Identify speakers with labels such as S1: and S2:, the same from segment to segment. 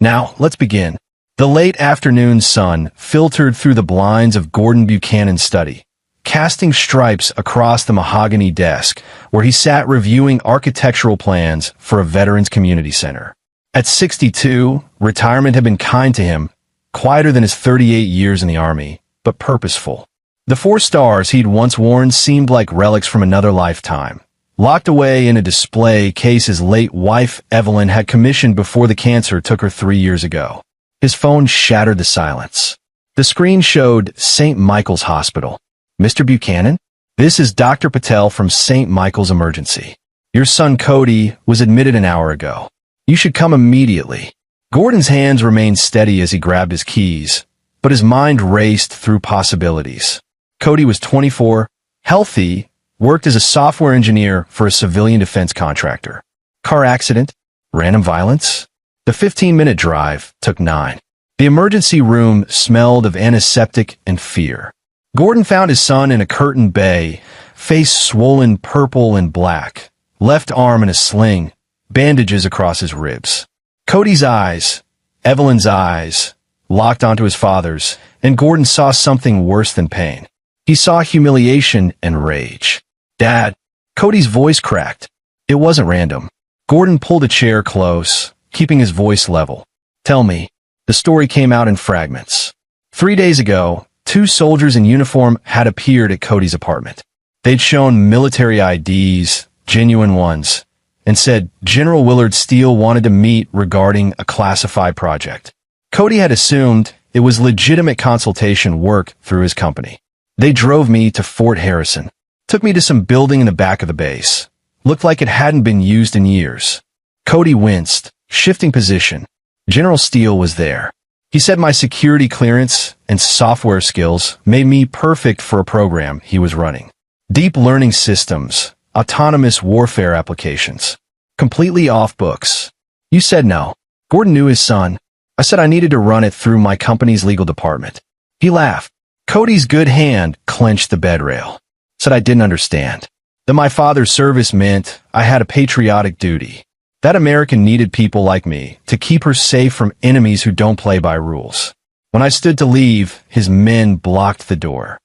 S1: Now, let's begin. The late afternoon sun filtered through the blinds of Gordon Buchanan's study, casting stripes across the mahogany desk where he sat reviewing architectural plans for a veterans community center. At 62, retirement had been kind to him, quieter than his 38 years in the Army, but purposeful. The 4 stars he'd once worn seemed like relics from another lifetime, locked away in a display case his late wife Evelyn had commissioned before the cancer took her 3 years ago. His phone shattered the silence. The screen showed St. Michael's Hospital. "Mr. Buchanan? This is Dr. Patel from St. Michael's Emergency. Your son Cody was admitted an hour ago. You should come immediately." Gordon's hands remained steady as he grabbed his keys, but his mind raced through possibilities. Cody was 24, healthy, worked as a software engineer for a civilian defense contractor. Car accident? Random violence? The 15-minute drive took 9. The emergency room smelled of antiseptic and fear. Gordon found his son in a curtained bay, face swollen purple and black, left arm in a sling, bandages across his ribs. Cody's eyes, Evelyn's eyes, locked onto his father's, and Gordon saw something worse than pain. He saw humiliation and rage. "Dad," Cody's voice cracked. It wasn't random. Gordon pulled a chair close, keeping his voice level. "Tell me." The story came out in fragments. 3 days ago, 2 soldiers in uniform had appeared at Cody's apartment. They'd shown military IDs, genuine ones, and said General Willard Steele wanted to meet regarding a classified project. Cody had assumed it was legitimate consultation work through his company. They drove me to Fort Harrison, took me to some building in the back of the base. Looked like it hadn't been used in years. Cody winced, shifting position. General Steele was there. He said my security clearance and software skills made me perfect for a program he was running. Deep learning systems, autonomous warfare applications. Completely off books. You said no. Gordon knew his son. I said I needed to run it through my company's legal department. He laughed. Cody's good hand clenched the bed rail. Said I didn't understand. That my father's service meant I had a patriotic duty. That America needed people like me to keep her safe from enemies who don't play by rules. When I stood to leave, his men blocked the door.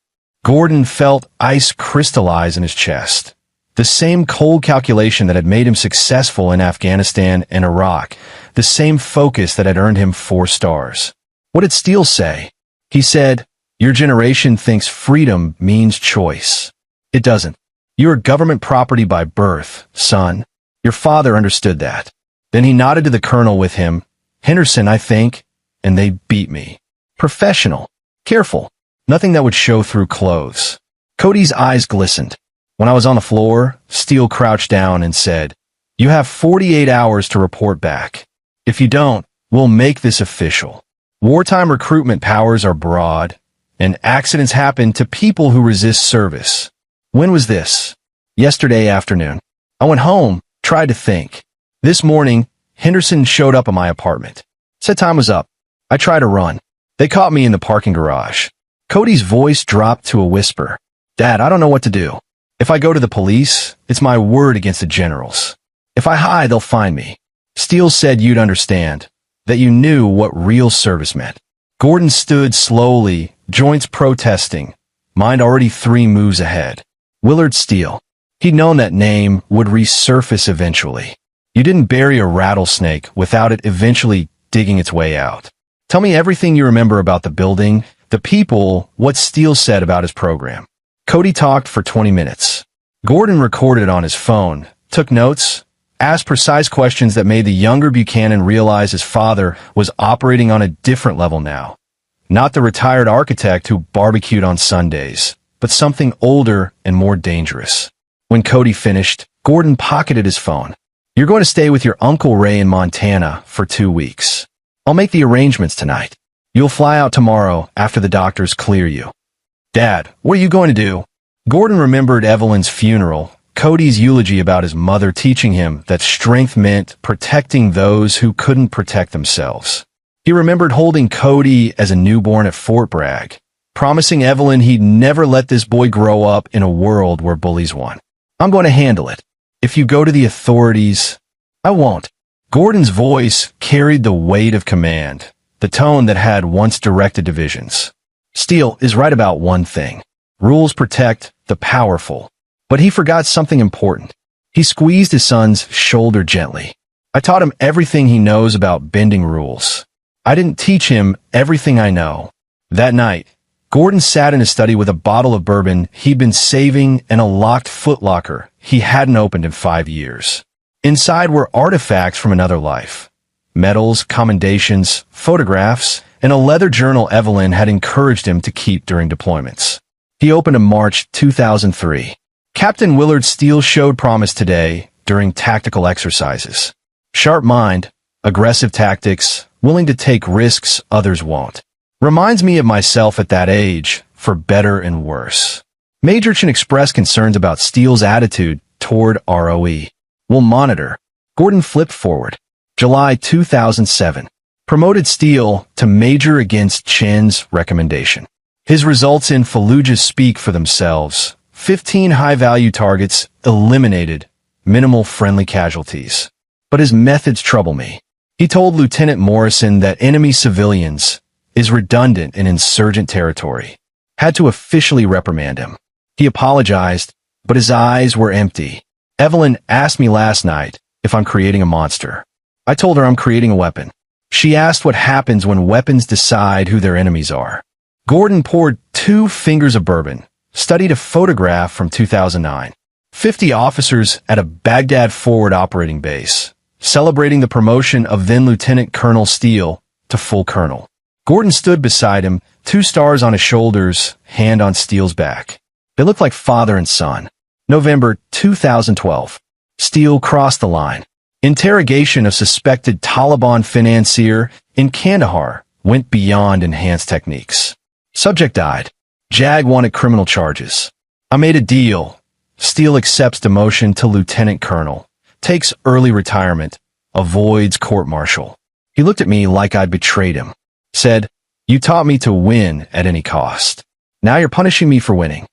S1: Gordon felt ice crystallize in his chest. The same cold calculation that had made him successful in Afghanistan and Iraq. The same focus that had earned him 4 stars. What did Steele say? He said, "Your generation thinks freedom means choice. It doesn't. You are government property by birth, son. Your father understood that." Then he nodded to the colonel with him. "Henderson, I think," and they beat me. Professional. Careful. Nothing that would show through clothes. Cody's eyes glistened. When I was on the floor, Steele crouched down and said, "You have 48 hours to report back. If you don't, we'll make this official. Wartime recruitment powers are broad, and accidents happen to people who resist service." When was this? Yesterday afternoon. I went home, tried to think. This morning, Henderson showed up at my apartment. Said time was up. I tried to run. They caught me in the parking garage. Cody's voice dropped to a whisper. "Dad, I don't know what to do. If I go to the police, it's my word against the generals. If I hide, they'll find me." Steele said you'd understand, that you knew what real service meant. Gordon stood slowly, joints protesting, mind already 3 moves ahead. Willard Steele. He'd known that name would resurface eventually. You didn't bury a rattlesnake without it eventually digging its way out. Tell me everything you remember about the building, the people, what Steele said about his program. Cody talked for 20 minutes. Gordon recorded it on his phone, took notes, asked precise questions that made the younger Buchanan realize his father was operating on a different level now. Not the retired architect who barbecued on Sundays, but something older and more dangerous. When Cody finished, Gordon pocketed his phone. "You're going to stay with your Uncle Ray in Montana for 2 weeks. I'll make the arrangements tonight. You'll fly out tomorrow after the doctors clear you." "Dad, what are you going to do?" Gordon remembered Evelyn's funeral, Cody's eulogy about his mother teaching him that strength meant protecting those who couldn't protect themselves. He remembered holding Cody as a newborn at Fort Bragg, promising Evelyn he'd never let this boy grow up in a world where bullies won. "I'm going to handle it. If you go to the authorities..." "I won't." Gordon's voice carried the weight of command, the tone that had once directed divisions. Steele is right about one thing. Rules protect the powerful. But he forgot something important. He squeezed his son's shoulder gently. I taught him everything he knows about bending rules. I didn't teach him everything I know. That night, Gordon sat in his study with a bottle of bourbon he'd been saving and a locked footlocker he hadn't opened in 5 years. Inside were artifacts from another life. Medals, commendations, photographs, and a leather journal Evelyn had encouraged him to keep during deployments. He opened in March 2003. Captain Willard Steele showed promise today during tactical exercises. Sharp mind, aggressive tactics, willing to take risks others won't. Reminds me of myself at that age, for better and worse. Major Chin expressed concerns about Steele's attitude toward ROE. We'll monitor. Gordon flipped forward. July 2007. Promoted Steele to Major against Chin's recommendation. His results in Fallujah speak for themselves. 15 high-value targets eliminated, minimal friendly casualties. But his methods trouble me. He told Lieutenant Morrison that enemy civilians is redundant in insurgent territory. Had to officially reprimand him. He apologized, but his eyes were empty. Evelyn asked me last night if I'm creating a monster. I told her I'm creating a weapon. She asked what happens when weapons decide who their enemies are. Gordon poured 2 fingers of bourbon, studied a photograph from 2009. 50 officers at a Baghdad forward operating base, celebrating the promotion of then Lieutenant Colonel Steele to full colonel. Gordon stood beside him, 2 stars on his shoulders, hand on Steele's back. They looked like father and son. November 2012. Steele crossed the line. Interrogation of suspected Taliban financier in Kandahar went beyond enhanced techniques. Subject died. JAG wanted criminal charges. I made a deal. Steele accepts demotion to lieutenant colonel, takes early retirement, avoids court-martial. He looked at me like I'd betrayed him. Said, "You taught me to win at any cost. Now you're punishing me for winning."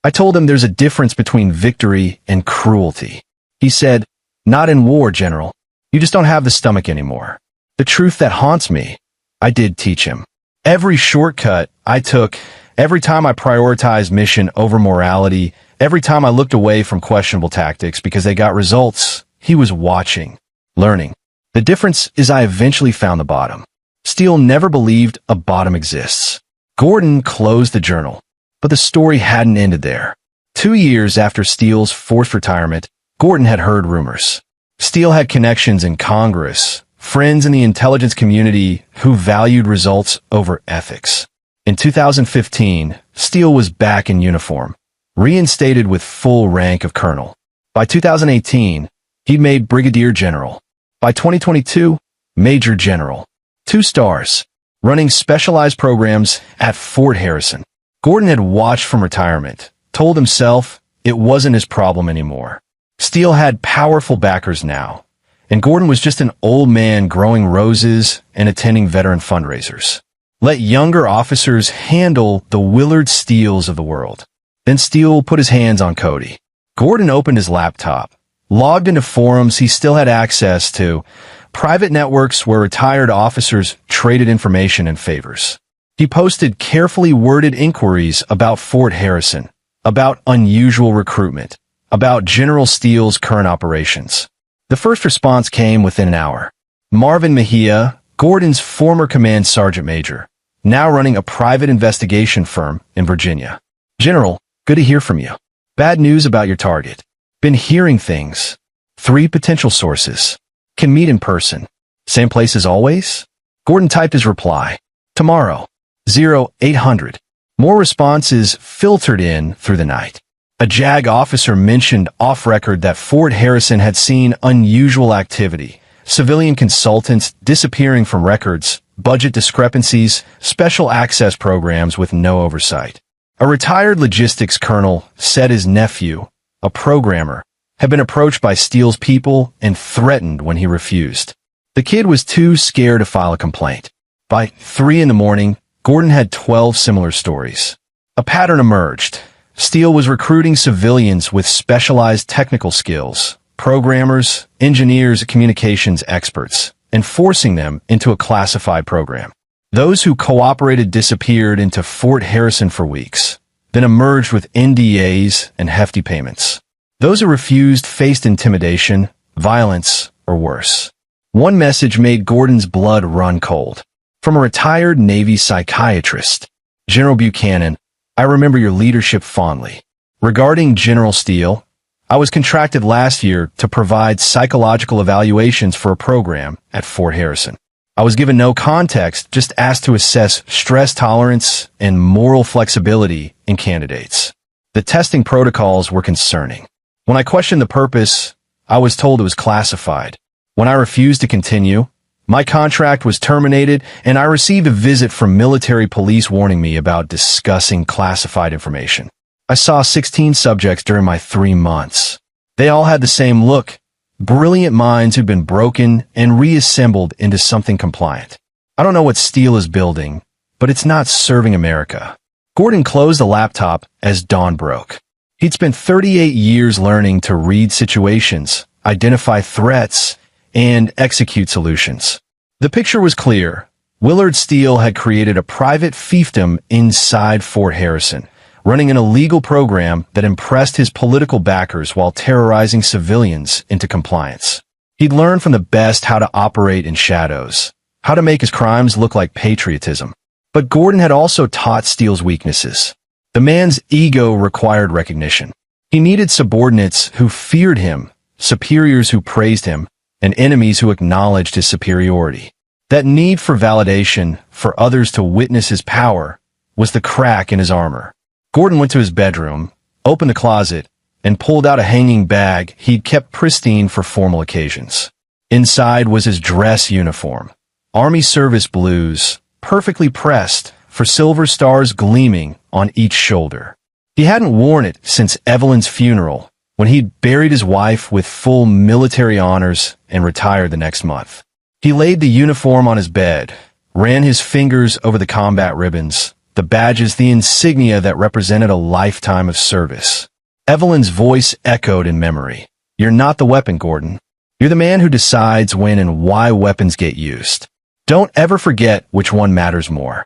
S1: I told him there's a difference between victory and cruelty. He said, "Not in war, General. You just don't have the stomach anymore." The truth that haunts me, I did teach him. Every shortcut I took, every time I prioritized mission over morality, every time I looked away from questionable tactics because they got results, he was watching, learning. The difference is I eventually found the bottom. Steele never believed a bottom exists. Gordon closed the journal, but the story hadn't ended there. 2 years after Steele's forced retirement, Gordon had heard rumors. Steele had connections in Congress, friends in the intelligence community who valued results over ethics. In 2015, Steele was back in uniform, reinstated with full rank of colonel. By 2018, he'd made brigadier general. By 2022, major general. 2 stars, running specialized programs at Fort Harrison. Gordon had watched from retirement, told himself it wasn't his problem anymore. Steele had powerful backers now, and Gordon was just an old man growing roses and attending veteran fundraisers. Let younger officers handle the Willard Steeles of the world. Then Steele put his hands on Cody. Gordon opened his laptop, logged into forums he still had access to, private networks where retired officers traded information and favors. He posted carefully worded inquiries about Fort Harrison, about unusual recruitment, about General Steele's current operations. The first response came within an hour. Marvin Mejia, Gordon's former command sergeant major, now running a private investigation firm in Virginia. "General, good to hear from you. Bad news about your target. Been hearing things. 3 potential sources. Can meet in person. Same place as always?" Gordon typed his reply. "Tomorrow. 0800. More responses filtered in through the night. A JAG officer mentioned off-record that Fort Harrison had seen unusual activity, civilian consultants disappearing from records, budget discrepancies, special access programs with no oversight. A retired logistics colonel said his nephew, a programmer, had been approached by Steele's people and threatened when he refused. The kid was too scared to file a complaint. By 3 in the morning, Gordon had 12 similar stories. A pattern emerged. Steele was recruiting civilians with specialized technical skills, programmers, engineers, communications experts, and forcing them into a classified program. Those who cooperated disappeared into Fort Harrison for weeks, then emerged with NDAs and hefty payments. Those who refused faced intimidation, violence, or worse. One message made Gordon's blood run cold. From a retired Navy psychiatrist, General Buchanan, I remember your leadership fondly. Regarding General Steele, I was contracted last year to provide psychological evaluations for a program at Fort Harrison. I was given no context, just asked to assess stress tolerance and moral flexibility in candidates. The testing protocols were concerning. When I questioned the purpose, I was told it was classified. When I refused to continue, my contract was terminated and I received a visit from military police warning me about discussing classified information. I saw 16 subjects during my 3 months. They all had the same look, brilliant minds who'd been broken and reassembled into something compliant. I don't know what Steele is building, but it's not serving America. Gordon closed the laptop as dawn broke. He'd spent 38 years learning to read situations, identify threats, and execute solutions. The picture was clear. Willard Steele had created a private fiefdom inside Fort Harrison, running an illegal program that impressed his political backers while terrorizing civilians into compliance. He'd learned from the best how to operate in shadows, how to make his crimes look like patriotism. But Gordon had also taught Steele's weaknesses. The man's ego required recognition. He needed subordinates who feared him, superiors who praised him, and enemies who acknowledged his superiority. That need for validation, for others to witness his power, was the crack in his armor. Gordon went to his bedroom, opened a closet, and pulled out a hanging bag he'd kept pristine for formal occasions. Inside was his dress uniform, Army service blues, perfectly pressed, for silver stars gleaming on each shoulder. He hadn't worn it since Evelyn's funeral, when he'd buried his wife with full military honors and retired the next month. He laid the uniform on his bed, ran his fingers over the combat ribbons, the badges, the insignia that represented a lifetime of service. Evelyn's voice echoed in memory. You're not the weapon, Gordon. You're the man who decides when and why weapons get used. Don't ever forget which one matters more.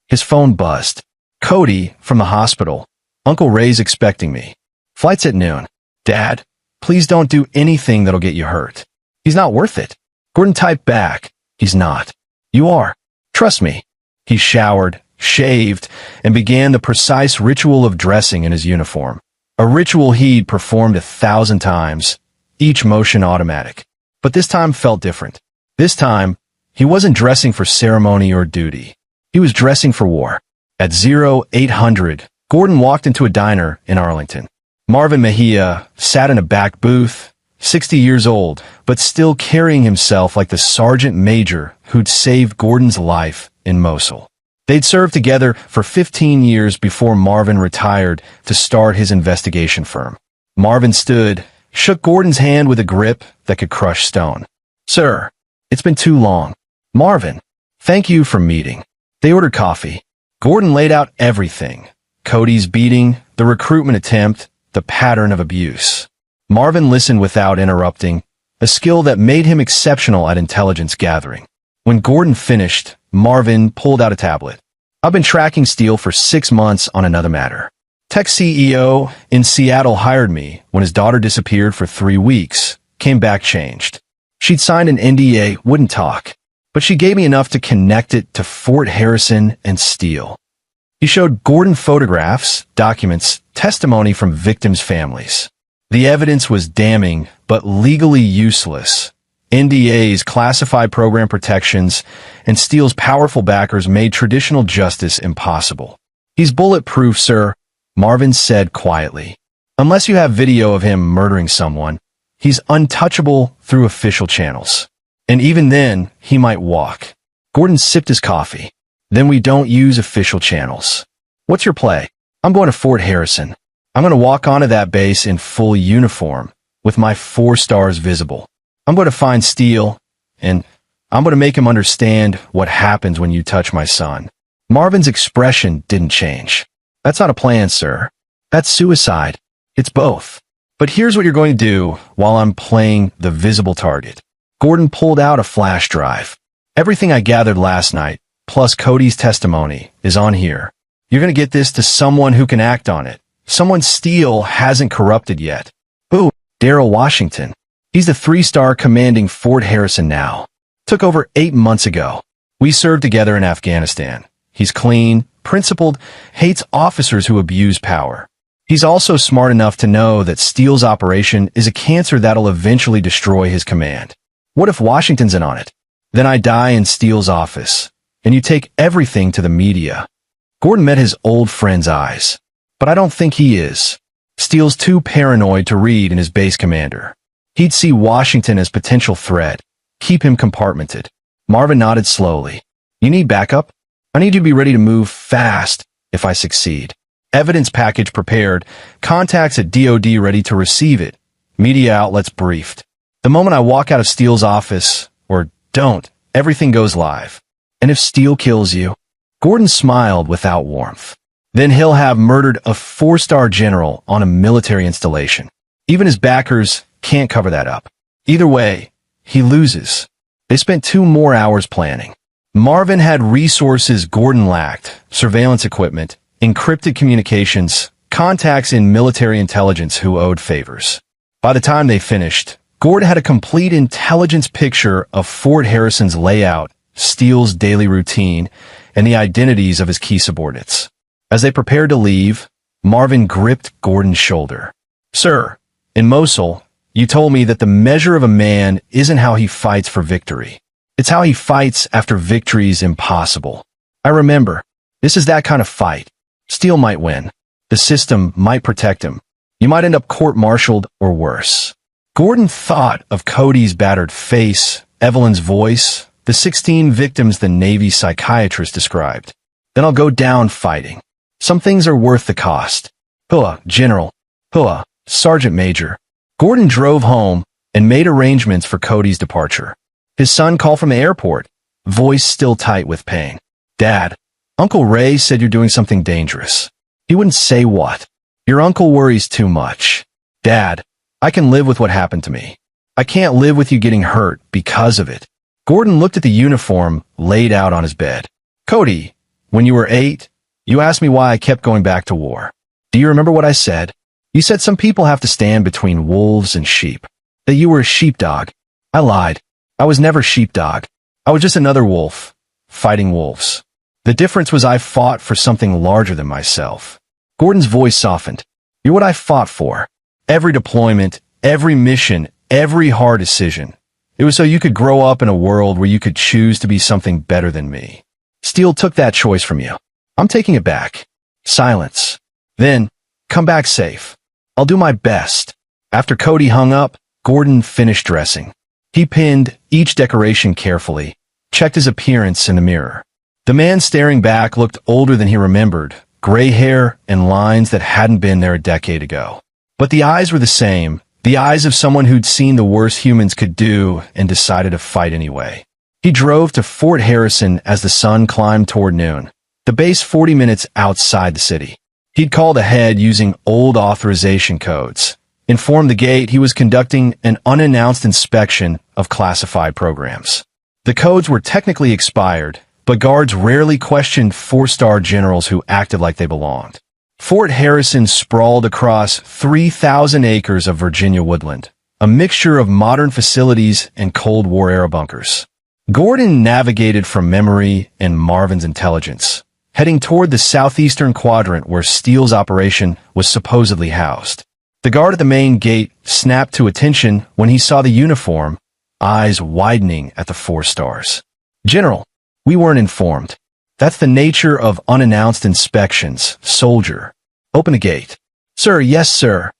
S1: His phone buzzed. Cody, from the hospital. Uncle Ray's expecting me. Flight's at noon. Dad, please don't do anything that'll get you hurt. He's not worth it. Gordon typed back. He's not. You are. Trust me. He showered, shaved, and began the precise ritual of dressing in his uniform. A ritual he'd performed 1,000 times, each motion automatic. But this time felt different. This time, he wasn't dressing for ceremony or duty. He was dressing for war. At 0800, Gordon walked into a diner in Arlington. Marvin Mejia sat in a back booth, 60 years old, but still carrying himself like the sergeant major who'd saved Gordon's life in Mosul. They'd served together for 15 years before Marvin retired to start his investigation firm. Marvin stood, shook Gordon's hand with a grip that could crush stone. Sir, it's been too long. Marvin, thank you for meeting. They ordered coffee. Gordon laid out everything. Cody's beating, the recruitment attempt, the pattern of abuse. Marvin listened without interrupting, a skill that made him exceptional at intelligence gathering. When Gordon finished, Marvin pulled out a tablet. I've been tracking Steele for 6 months on another matter. Tech CEO in Seattle hired me when his daughter disappeared for 3 weeks, came back changed. She'd signed an NDA, wouldn't talk, but she gave me enough to connect it to Fort Harrison and Steele. He showed Gordon photographs, documents, testimony from victims' families. The evidence was damning, but legally useless. NDAs, classified program protections, and Steele's powerful backers made traditional justice impossible. He's bulletproof, sir, Marvin said quietly. Unless you have video of him murdering someone, he's untouchable through official channels. And even then, he might walk. Gordon sipped his coffee. Then we don't use official channels. What's your play? I'm going to Fort Harrison. I'm going to walk onto that base in full uniform, with my 4 stars visible. I'm going to find Steele, and I'm going to make him understand what happens when you touch my son. Marvin's expression didn't change. That's not a plan, sir. That's suicide. It's both. But here's what you're going to do while I'm playing the visible target. Gordon pulled out a flash drive. Everything I gathered last night, plus Cody's testimony, is on here. You're going to get this to someone who can act on it. Someone Steele hasn't corrupted yet. Who? Daryl Washington. He's the 3-star commanding Fort Harrison now. Took over 8 months ago. We served together in Afghanistan. He's clean, principled, hates officers who abuse power. He's also smart enough to know that Steele's operation is a cancer that'll eventually destroy his command. What if Washington's in on it? Then I die in Steele's office, and you take everything to the media. Gordon met his old friend's eyes. But I don't think he is. Steele's too paranoid to read in his base commander. He'd see Washington as potential threat, keep him compartmented. Marvin nodded slowly. You need backup? I need you to be ready to move fast if I succeed. Evidence package prepared, contacts at DOD ready to receive it, media outlets briefed. The moment I walk out of Steele's office, or don't, everything goes live. And if Steele kills you? Gordon smiled without warmth. Then he'll have murdered a 4-star general on a military installation. Even his backers can't cover that up. Either way, he loses. They spent 2 more hours planning. Marvin had resources Gordon lacked, surveillance equipment, encrypted communications, contacts in military intelligence who owed favors. By the time they finished, Gordon had a complete intelligence picture of Fort Harrison's layout, Steele's daily routine, and the identities of his key subordinates. As they prepared to leave, Marvin gripped Gordon's shoulder. Sir, in Mosul, you told me that the measure of a man isn't how he fights for victory. It's how he fights after victory's impossible. I remember. This is that kind of fight. Steele might win. The system might protect him. You might end up court-martialed or worse. Gordon thought of Cody's battered face, Evelyn's voice, the 16 victims the Navy psychiatrist described. Then I'll go down fighting. Some things are worth the cost. Hua, General. Hua, Sergeant Major. Gordon drove home and made arrangements for Cody's departure. His son called from the airport, voice still tight with pain. Dad, Uncle Ray said you're doing something dangerous. He wouldn't say what. Your uncle worries too much. Dad, I can live with what happened to me. I can't live with you getting hurt because of it. Gordon looked at the uniform laid out on his bed. Cody, when you were 8, you asked me why I kept going back to war. Do you remember what I said? You said some people have to stand between wolves and sheep. That you were a sheepdog. I lied. I was never sheepdog. I was just another wolf, fighting wolves. The difference was I fought for something larger than myself. Gordon's voice softened. You're what I fought for. Every deployment, every mission, every hard decision. It was so you could grow up in a world where you could choose to be something better than me. Steele took that choice from you. I'm taking it back. Silence. Then, come back safe. I'll do my best. After Cody hung up, Gordon finished dressing. He pinned each decoration carefully, checked his appearance in the mirror. The man staring back looked older than he remembered, gray hair and lines that hadn't been there a decade ago. But the eyes were the same, the eyes of someone who'd seen the worst humans could do and decided to fight anyway. He drove to Fort Harrison as the sun climbed toward noon, the base 40 minutes outside the city. He'd called ahead using old authorization codes, informed the gate he was conducting an unannounced inspection of classified programs. The codes were technically expired, but guards rarely questioned 4-star generals who acted like they belonged. Fort Harrison sprawled across 3,000 acres of Virginia woodland, a mixture of modern facilities and Cold War-era bunkers. Gordon navigated from memory and Marvin's intelligence, heading toward the southeastern quadrant where Steele's operation was supposedly housed. The guard at the main gate snapped to attention when he saw the uniform, eyes widening at the 4 stars. General, we weren't informed. That's the nature of unannounced inspections, soldier. Open the gate. Sir, yes, sir.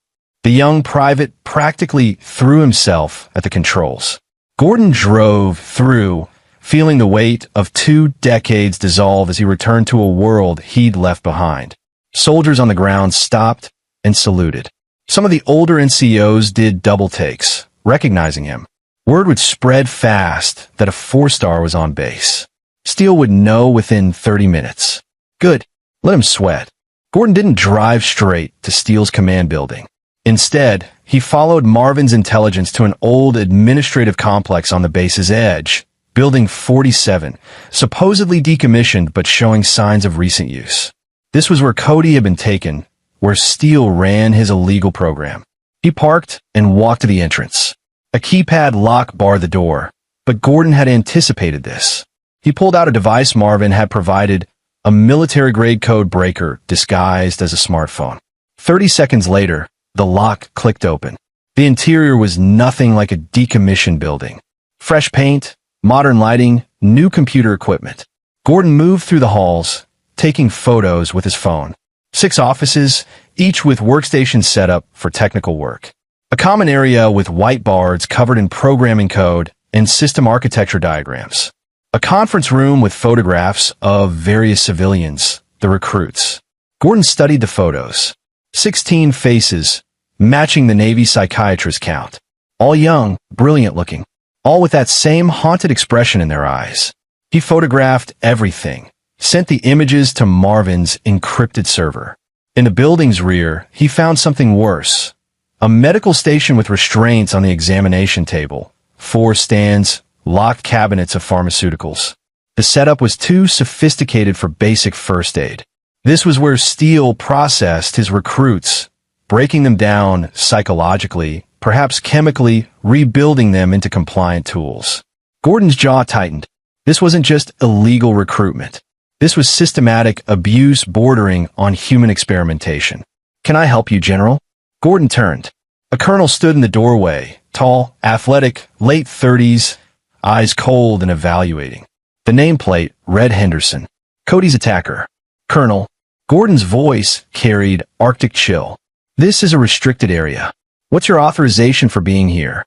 S1: The young private practically threw himself at the controls. Gordon drove through, feeling the weight of 2 decades dissolve as he returned to a world he'd left behind. Soldiers on the ground stopped and saluted. Some of the older NCOs did double takes, recognizing him. Word would spread fast that a 4-star was on base. Steele would know within 30 minutes. Good. Let him sweat. Gordon didn't drive straight to Steele's command building. Instead, he followed Marvin's intelligence to an old administrative complex on the base's edge, Building 47, supposedly decommissioned but showing signs of recent use. This was where Cody had been taken, where Steele ran his illegal program. He parked and walked to the entrance. A keypad lock barred the door, but Gordon had anticipated this. He pulled out a device Marvin had provided, a military-grade code breaker disguised as a smartphone. 30 seconds later, the lock clicked open. The interior was nothing like a decommissioned building. Fresh paint, modern lighting, new computer equipment. Gordon moved through the halls, taking photos with his phone. 6 offices, each with workstations set up for technical work. A common area with whiteboards covered in programming code and system architecture diagrams. A conference room with photographs of various civilians, the recruits. Gordon studied the photos. 16 faces, matching the Navy psychiatrist count. All young, brilliant looking. All with that same haunted expression in their eyes. He photographed everything, sent the images to Marvin's encrypted server. In the building's rear, he found something worse. A medical station with restraints on the examination table. 4 stands, locked cabinets of pharmaceuticals. The setup was too sophisticated for basic first aid. This was where Steele processed his recruits, breaking them down psychologically, perhaps chemically, rebuilding them into compliant tools. Gordon's jaw tightened. This wasn't just illegal recruitment. This was systematic abuse bordering on human experimentation. "Can I help you, General?" Gordon turned. A colonel stood in the doorway, tall, athletic, late 30s, eyes cold and evaluating. The nameplate read Henderson, Cody's attacker. "Colonel," Gordon's voice carried Arctic chill. "This is a restricted area. What's your authorization for being here?"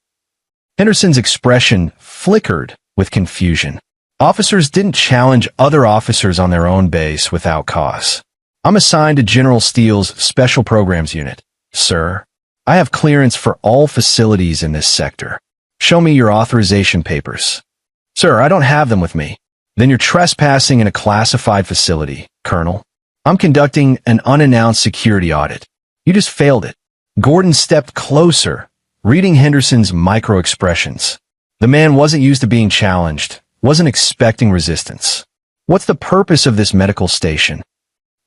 S1: Henderson's expression flickered with confusion. Officers didn't challenge other officers on their own base without cause. "I'm assigned to General Steele's Special Programs Unit, sir. I have clearance for all facilities in this sector. Show me your authorization papers." "Sir, I don't have them with me." "Then you're trespassing in a classified facility, Colonel. I'm conducting an unannounced security audit. You just failed it." Gordon stepped closer, reading Henderson's micro-expressions. The man wasn't used to being challenged, wasn't expecting resistance. "What's the purpose of this medical station?"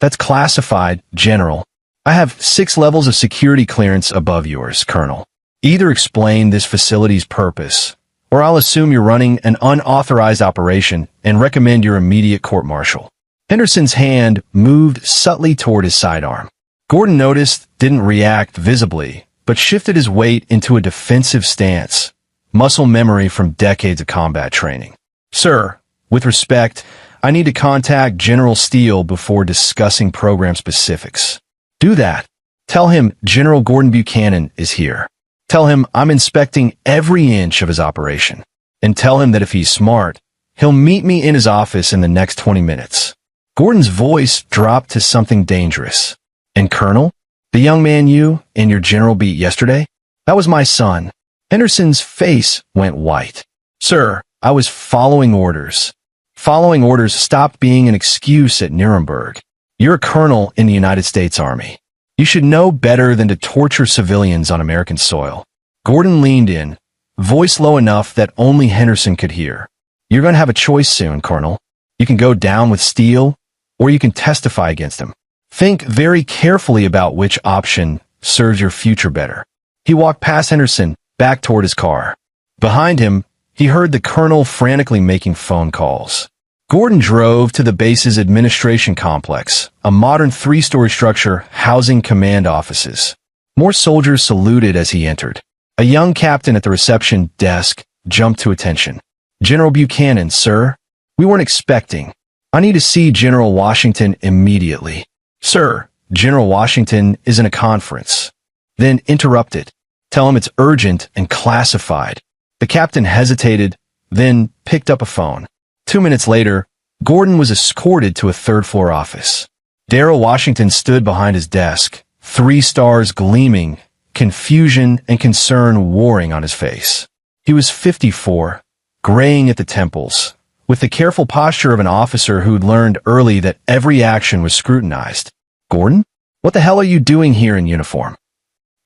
S1: "That's classified, General. I have 6 levels of security clearance above yours, Colonel. Either explain this facility's purpose, or I'll assume you're running an unauthorized operation and recommend your immediate court-martial." Henderson's hand moved subtly toward his sidearm. Gordon noticed, didn't react visibly, but shifted his weight into a defensive stance, muscle memory from decades of combat training. "Sir, with respect, I need to contact General Steele before discussing program specifics." "Do that. Tell him General Gordon Buchanan is here. Tell him I'm inspecting every inch of his operation. And tell him that if he's smart, he'll meet me in his office in the next 20 minutes. Gordon's voice dropped to something dangerous. "And Colonel, the young man you and your general beat yesterday? That was my son." Henderson's face went white. "Sir, I was following orders." Following orders stopped being an excuse at Nuremberg. You're a colonel in the United States Army. You should know better than to torture civilians on American soil. Gordon leaned in, voice low enough that only Henderson could hear. "You're going to have a choice soon, Colonel. You can go down with Steele, or you can testify against him. Think very carefully about which option serves your future better." He walked past Henderson, back toward his car. Behind him, he heard the colonel frantically making phone calls. Gordon drove to the base's administration complex, a modern 3-story structure housing command offices. More soldiers saluted as he entered. A young captain at the reception desk jumped to attention. "General Buchanan, sir. We weren't expecting. I need to see General Washington immediately." "Sir, General Washington is in a conference." Then interrupted. "Tell him it's urgent and classified." The captain hesitated, then picked up a phone. 2 minutes later, Gordon was escorted to a 3rd-floor office. Darrell Washington stood behind his desk, 3 stars gleaming, confusion and concern warring on his face. He was 54, graying at the temples, with the careful posture of an officer who'd learned early that every action was scrutinized. "Gordon? What the hell are you doing here in uniform?"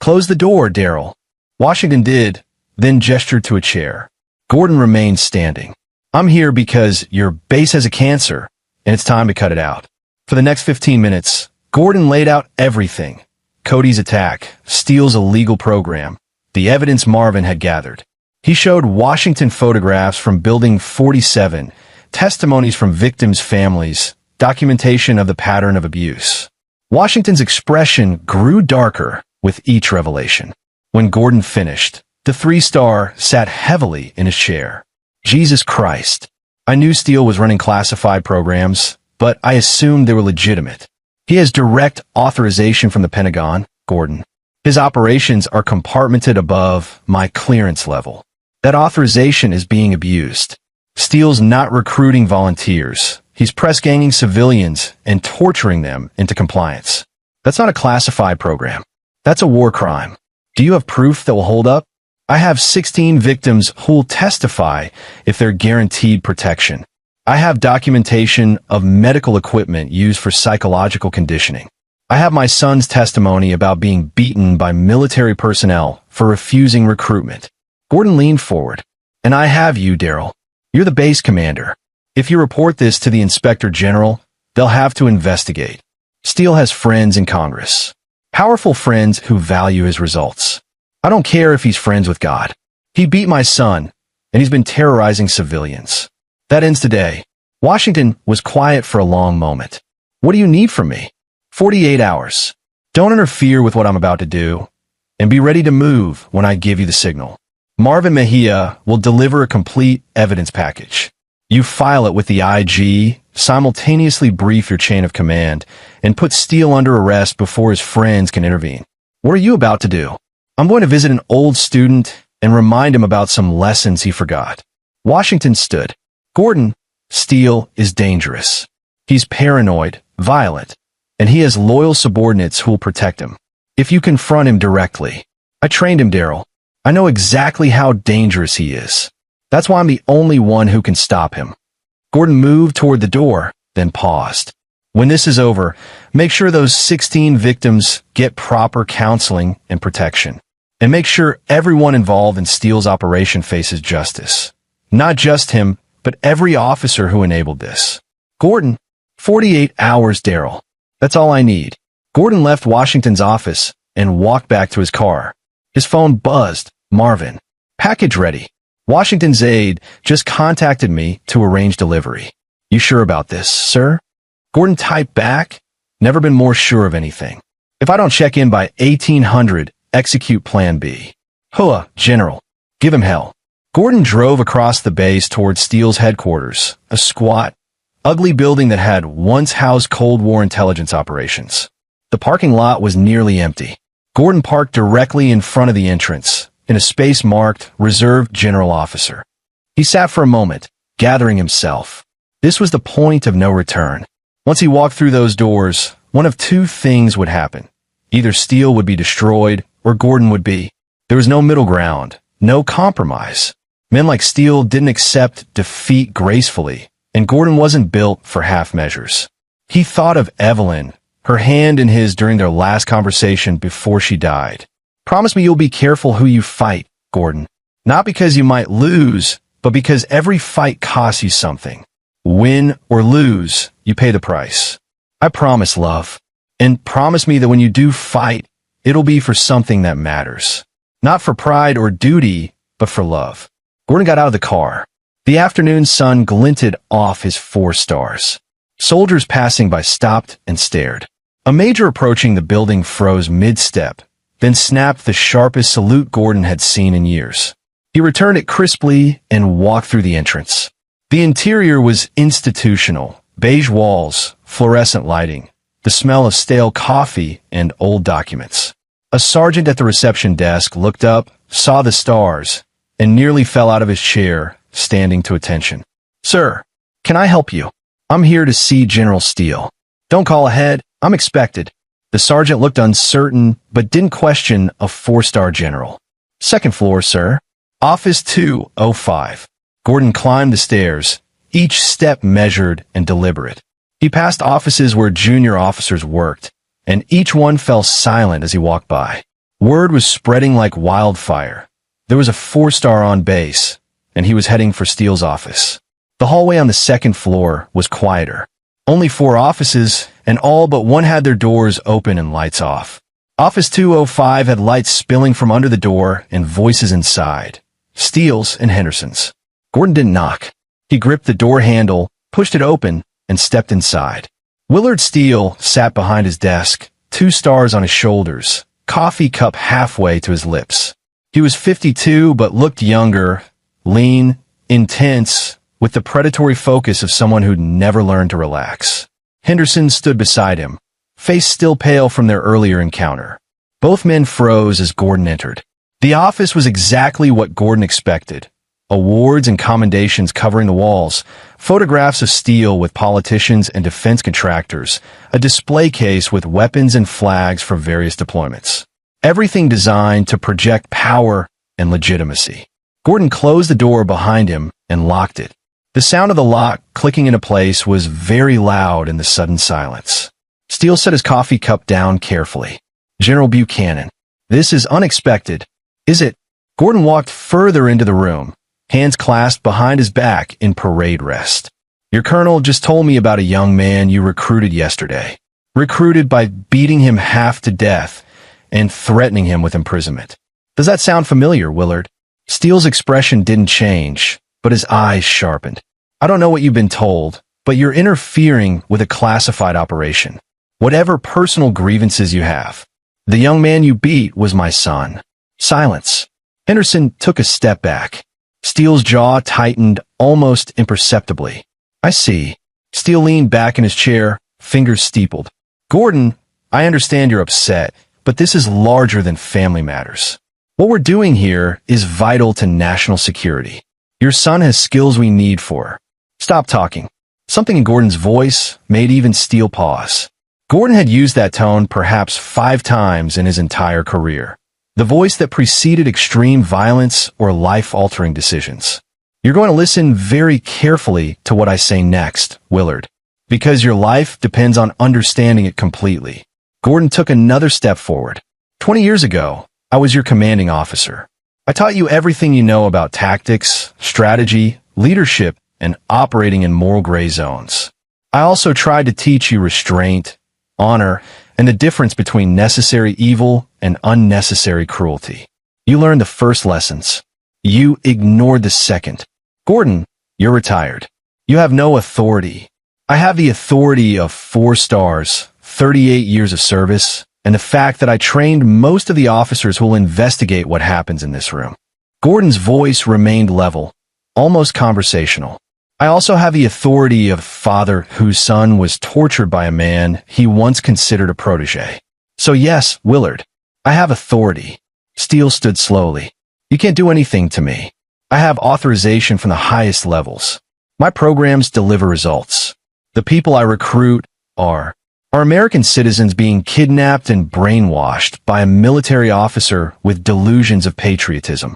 S1: "Close the door, Darrell," Washington did, then gestured to a chair. Gordon remained standing. I'm here because your base has a cancer, and it's time to cut it out. For the next 15 minutes, Gordon laid out everything. Cody's attack, Steele's illegal program, the evidence Marvin had gathered. He showed Washington photographs from Building 47, testimonies from victims' families, documentation of the pattern of abuse. Washington's expression grew darker with each revelation. When Gordon finished, the three-star sat heavily in his chair. Jesus Christ. I knew Steele was running classified programs, but I assumed they were legitimate. He has direct authorization from the Pentagon, Gordon. His operations are compartmented above my clearance level. That authorization is being abused. Steele's not recruiting volunteers. He's press-ganging civilians and torturing them into compliance. That's not a classified program. That's a war crime. Do you have proof that will hold up? I have 16 victims who will testify if they're guaranteed protection. I have documentation of medical equipment used for psychological conditioning. I have my son's testimony about being beaten by military personnel for refusing recruitment. Gordon leaned forward. And I have you, Daryl. You're the base commander. If you report this to the Inspector General, they'll have to investigate. Steele has friends in Congress. Powerful friends who value his results. I don't care if he's friends with God. He beat my son, and he's been terrorizing civilians. That ends today. Washington was quiet for a long moment. What do you need from me? 48 hours. Don't interfere with what I'm about to do, and be ready to move when I give you the signal. Marvin Mejia will deliver a complete evidence package. You file it with the IG, simultaneously brief your chain of command, and put Steele under arrest before his friends can intervene. What are you about to do? I'm going to visit an old student and remind him about some lessons he forgot. Washington stood. Gordon, Steele is dangerous. He's paranoid, violent, and he has loyal subordinates who will protect him. If you confront him directly. I trained him, Daryl. I know exactly how dangerous he is. That's why I'm the only one who can stop him. Gordon moved toward the door, then paused. When this is over, make sure those 16 victims get proper counseling and protection. And make sure everyone involved in Steele's operation faces justice. Not just him, but every officer who enabled this. Gordon, 48 hours, Daryl. That's all I need. Gordon left Washington's office and walked back to his car. His phone buzzed. Marvin. Package ready. Washington's aide just contacted me to arrange delivery. You sure about this, sir? Gordon typed back. Never been more sure of anything. If I don't check in by 1800, execute Plan B. Hua, General. Give him hell. Gordon drove across the base towards Steele's headquarters, a squat, ugly building that had once housed Cold War intelligence operations. The parking lot was nearly empty. Gordon parked directly in front of the entrance, in a space marked Reserved General Officer. He sat for a moment, gathering himself. This was the point of no return. Once he walked through those doors, one of two things would happen. Either Steele would be destroyed, or Gordon would be. There was no middle ground, no compromise. Men like Steele didn't accept defeat gracefully, and Gordon wasn't built for half measures. He thought of Evelyn, her hand in his during their last conversation before she died. Promise me you'll be careful who you fight, Gordon. Not because you might lose, but because every fight costs you something. Win or lose, you pay the price. I promise, love. And promise me that when you do fight, it'll be for something that matters. Not for pride or duty, but for love. Gordon got out of the car. The afternoon sun glinted off his 4 stars. Soldiers passing by stopped and stared. A major approaching the building froze mid-step, then snapped the sharpest salute Gordon had seen in years. He returned it crisply and walked through the entrance. The interior was institutional, beige walls, fluorescent lighting, the smell of stale coffee and old documents. A sergeant at the reception desk looked up, saw the stars, and nearly fell out of his chair, standing to attention. Sir, can I help you? I'm here to see General Steele. Don't call ahead. I'm expected. The sergeant looked uncertain, but didn't question a 4-star general. Second floor, sir. Office 205. Gordon climbed the stairs, each step measured and deliberate. He passed offices where junior officers worked, and each one fell silent as he walked by. Word was spreading like wildfire. There was a 4-star on base, and he was heading for Steele's office. The hallway on the second floor was quieter. Only 4 offices, and all but one had their doors open and lights off. Office 205 had lights spilling from under the door and voices inside. Steele's and Henderson's. Gordon didn't knock. He gripped the door handle, pushed it open, and stepped inside. Willard Steele sat behind his desk, 2 stars on his shoulders, coffee cup halfway to his lips. He was 52 but looked younger, lean, intense, with the predatory focus of someone who'd never learned to relax. Henderson stood beside him, face still pale from their earlier encounter. Both men froze as Gordon entered. The office was exactly what Gordon expected. Awards and commendations covering the walls, photographs of Steele with politicians and defense contractors, a display case with weapons and flags for various deployments. Everything designed to project power and legitimacy. Gordon closed the door behind him and locked it. The sound of the lock clicking into place was very loud in the sudden silence. Steele set his coffee cup down carefully. "General Buchanan, this is unexpected, is it?" Gordon walked further into the room, hands clasped behind his back in parade rest. "Your colonel just told me about a young man you recruited yesterday. Recruited by beating him half to death and threatening him with imprisonment. Does that sound familiar, Willard?" Steele's expression didn't change, but his eyes sharpened. "I don't know what you've been told, but you're interfering with a classified operation. Whatever personal grievances you have. The young man you beat was my son." Silence. Henderson took a step back. Steele's jaw tightened almost imperceptibly. "I see." Steele leaned back in his chair, fingers steepled. "Gordon, I understand you're upset, but this is larger than family matters. What we're doing here is vital to national security. Your son has skills we need for. Stop talking." Something in Gordon's voice made even Steele pause. Gordon had used that tone perhaps 5 times in his entire career. The voice that preceded extreme violence or life-altering decisions. "You're going to listen very carefully to what I say next, Willard, because your life depends on understanding it completely." Gordon took another step forward. 20 years ago, I was your commanding officer. I taught you everything you know about tactics, strategy, leadership, and operating in moral gray zones. I also tried to teach you restraint, honor, and the difference between necessary evil and unnecessary cruelty. You learned the first lessons. You ignored the second. Gordon, you're retired. You have no authority. I have the authority of 4 stars, 38 years of service, and the fact that I trained most of the officers who will investigate what happens in this room. Gordon's voice remained level, almost conversational. I also have the authority of a father whose son was tortured by a man he once considered a protege. So yes, Willard, I have authority. Steele stood slowly. You can't do anything to me. I have authorization from the highest levels. My programs deliver results. The people I recruit are American citizens being kidnapped and brainwashed by a military officer with delusions of patriotism.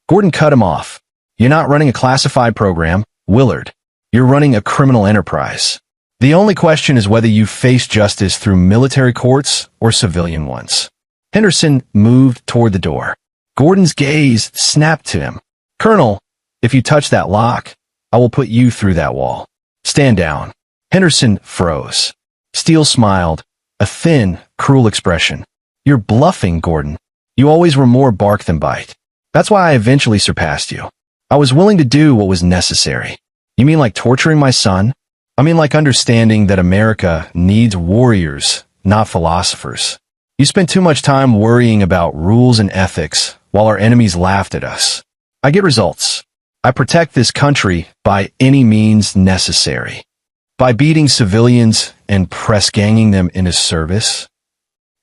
S1: Gordon cut him off. You're not running a classified program, Willard. You're running a criminal enterprise. The only question is whether you face justice through military courts or civilian ones. Henderson moved toward the door. Gordon's gaze snapped to him. Colonel, if you touch that lock, I will put you through that wall. Stand down. Henderson froze. Steele smiled, a thin, cruel expression. You're bluffing, Gordon. You always were more bark than bite. That's why I eventually surpassed you. I was willing to do what was necessary. You mean like torturing my son? I mean like understanding that America needs warriors, not philosophers. You spent too much time worrying about rules and ethics while our enemies laughed at us. I get results. I protect this country by any means necessary. By beating civilians and press-ganging them into service.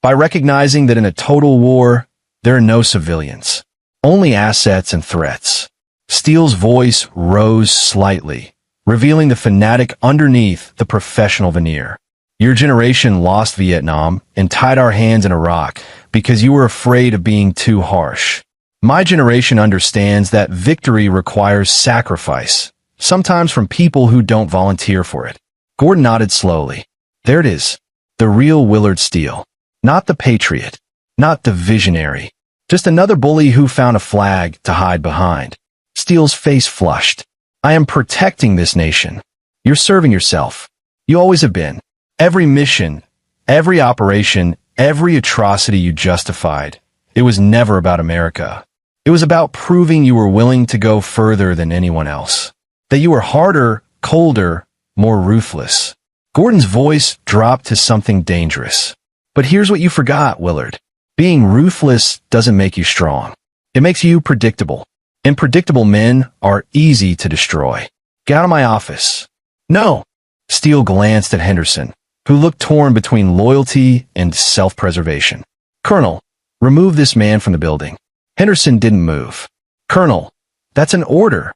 S1: By recognizing that in a total war, there are no civilians, only assets and threats. Steele's voice rose slightly, revealing the fanatic underneath the professional veneer. Your generation lost Vietnam and tied our hands in Iraq because you were afraid of being too harsh. My generation understands that victory requires sacrifice, sometimes from people who don't volunteer for it. Gordon nodded slowly. There it is. The real Willard Steele. Not the patriot. not the visionary. Just another bully who found a flag to hide behind. Steele's face flushed. I am protecting this nation. You're serving yourself. You always have been. Every mission, every operation, every atrocity you justified, it was never about America. It was about proving you were willing to go further than anyone else. That you were harder, colder, more ruthless. Gordon's voice dropped to something dangerous. But here's what you forgot, Willard. Being ruthless doesn't make you strong. It makes you predictable. And predictable men are easy to destroy. Get out of my office. No. Steele glanced at Henderson, who looked torn between loyalty and self-preservation. Colonel, remove this man from the building. Henderson didn't move. Colonel, that's an order.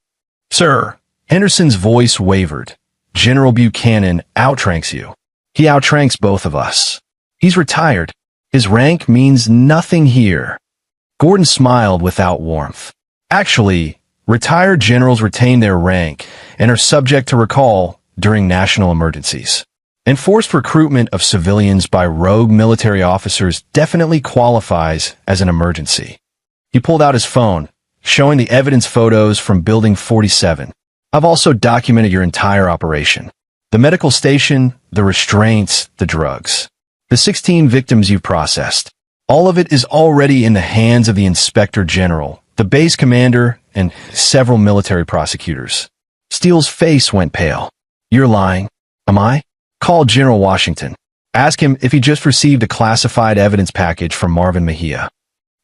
S1: Sir. Henderson's voice wavered. General Buchanan outranks you. He outranks both of us. He's retired. His rank means nothing here. Gordon smiled without warmth. Actually, retired generals retain their rank and are subject to recall during national emergencies. Enforced recruitment of civilians by rogue military officers definitely qualifies as an emergency. He pulled out his phone, showing the evidence photos from Building 47. I've also documented your entire operation. The medical station, the restraints, the drugs. The 16 victims you processed. All of it is already in the hands of the Inspector General, the base commander, and several military prosecutors. Steele's face went pale. You're lying. Am I? Call General Washington. Ask him if he just received a classified evidence package from Marvin Mejia.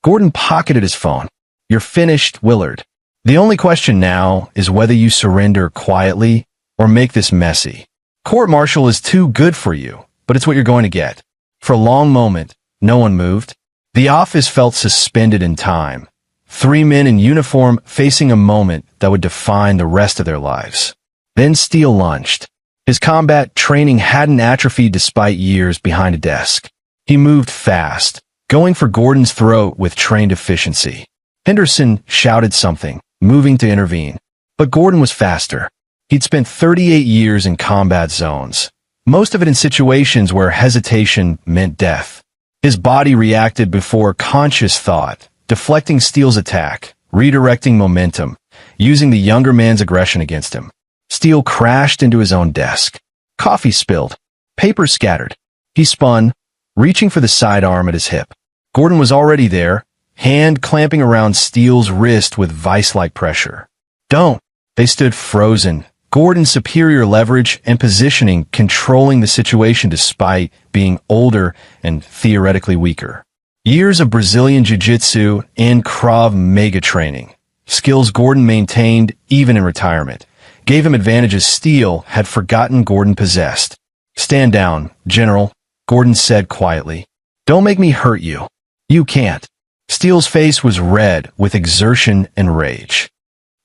S1: Gordon pocketed his phone. You're finished, Willard. The only question now is whether you surrender quietly or make this messy. Court-martial is too good for you, but it's what you're going to get. For a long moment, no one moved. The office felt suspended in time. 3 men in uniform facing a moment that would define the rest of their lives. Then Steele lunged. His combat training hadn't atrophied despite years behind a desk. He moved fast, going for Gordon's throat with trained efficiency. Henderson shouted something, moving to intervene. But Gordon was faster. He'd spent 38 years in combat zones, most of it in situations where hesitation meant death. His body reacted before conscious thought, deflecting Steele's attack, redirecting momentum, using the younger man's aggression against him. Steele crashed into his own desk. Coffee spilled. Paper scattered. He spun, reaching for the sidearm at his hip. Gordon was already there, hand clamping around Steele's wrist with vice-like pressure. Don't. They stood frozen, Gordon's superior leverage and positioning controlling the situation despite being older and theoretically weaker. Years of Brazilian Jiu-Jitsu and Krav Maga training, skills Gordon maintained even in retirement, gave him advantages Steele had forgotten Gordon possessed. Stand down, General, Gordon said quietly. Don't make me hurt you. You can't. Steele's face was red with exertion and rage.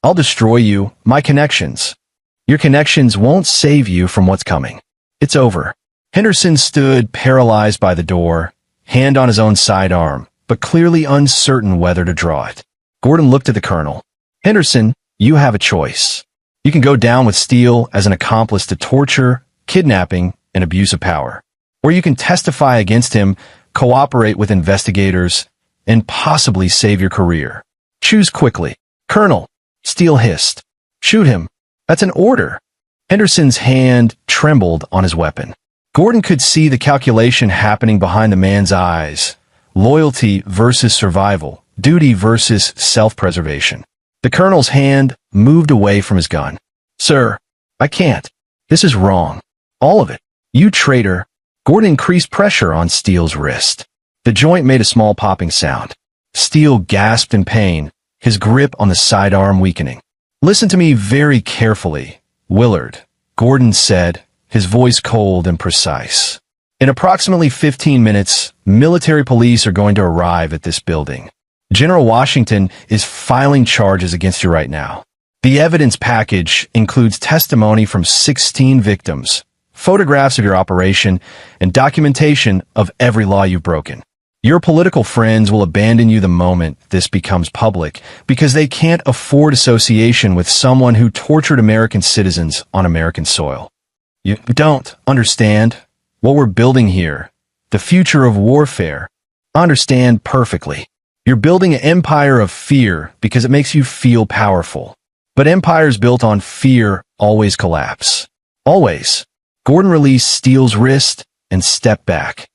S1: I'll destroy you, my connections. Your connections won't save you from what's coming. It's over. Henderson stood paralyzed by the door, hand on his own sidearm, but clearly uncertain whether to draw it. Gordon looked at the colonel. Henderson, you have a choice. You can go down with Steele as an accomplice to torture, kidnapping, and abuse of power. Or you can testify against him, cooperate with investigators, and possibly save your career. Choose quickly. Colonel, Steele hissed. Shoot him. That's an order. Henderson's hand trembled on his weapon. Gordon could see the calculation happening behind the man's eyes. Loyalty versus survival. Duty versus self-preservation. The colonel's hand moved away from his gun. Sir, I can't. This is wrong. All of it. You traitor. Gordon increased pressure on Steele's wrist. The joint made a small popping sound. Steele gasped in pain, his grip on the sidearm weakening. Listen to me very carefully, Willard, Gordon said, his voice cold and precise. In approximately 15 minutes, military police are going to arrive at this building. General Washington is filing charges against you right now. The evidence package includes testimony from 16 victims, photographs of your operation, and documentation of every law you've broken. Your political friends will abandon you the moment this becomes public because they can't afford association with someone who tortured American citizens on American soil. You don't understand what we're building here, the future of warfare. I understand perfectly. You're building an empire of fear because it makes you feel powerful. But empires built on fear always collapse. Always. Gordon released Steele's wrist and stepped back.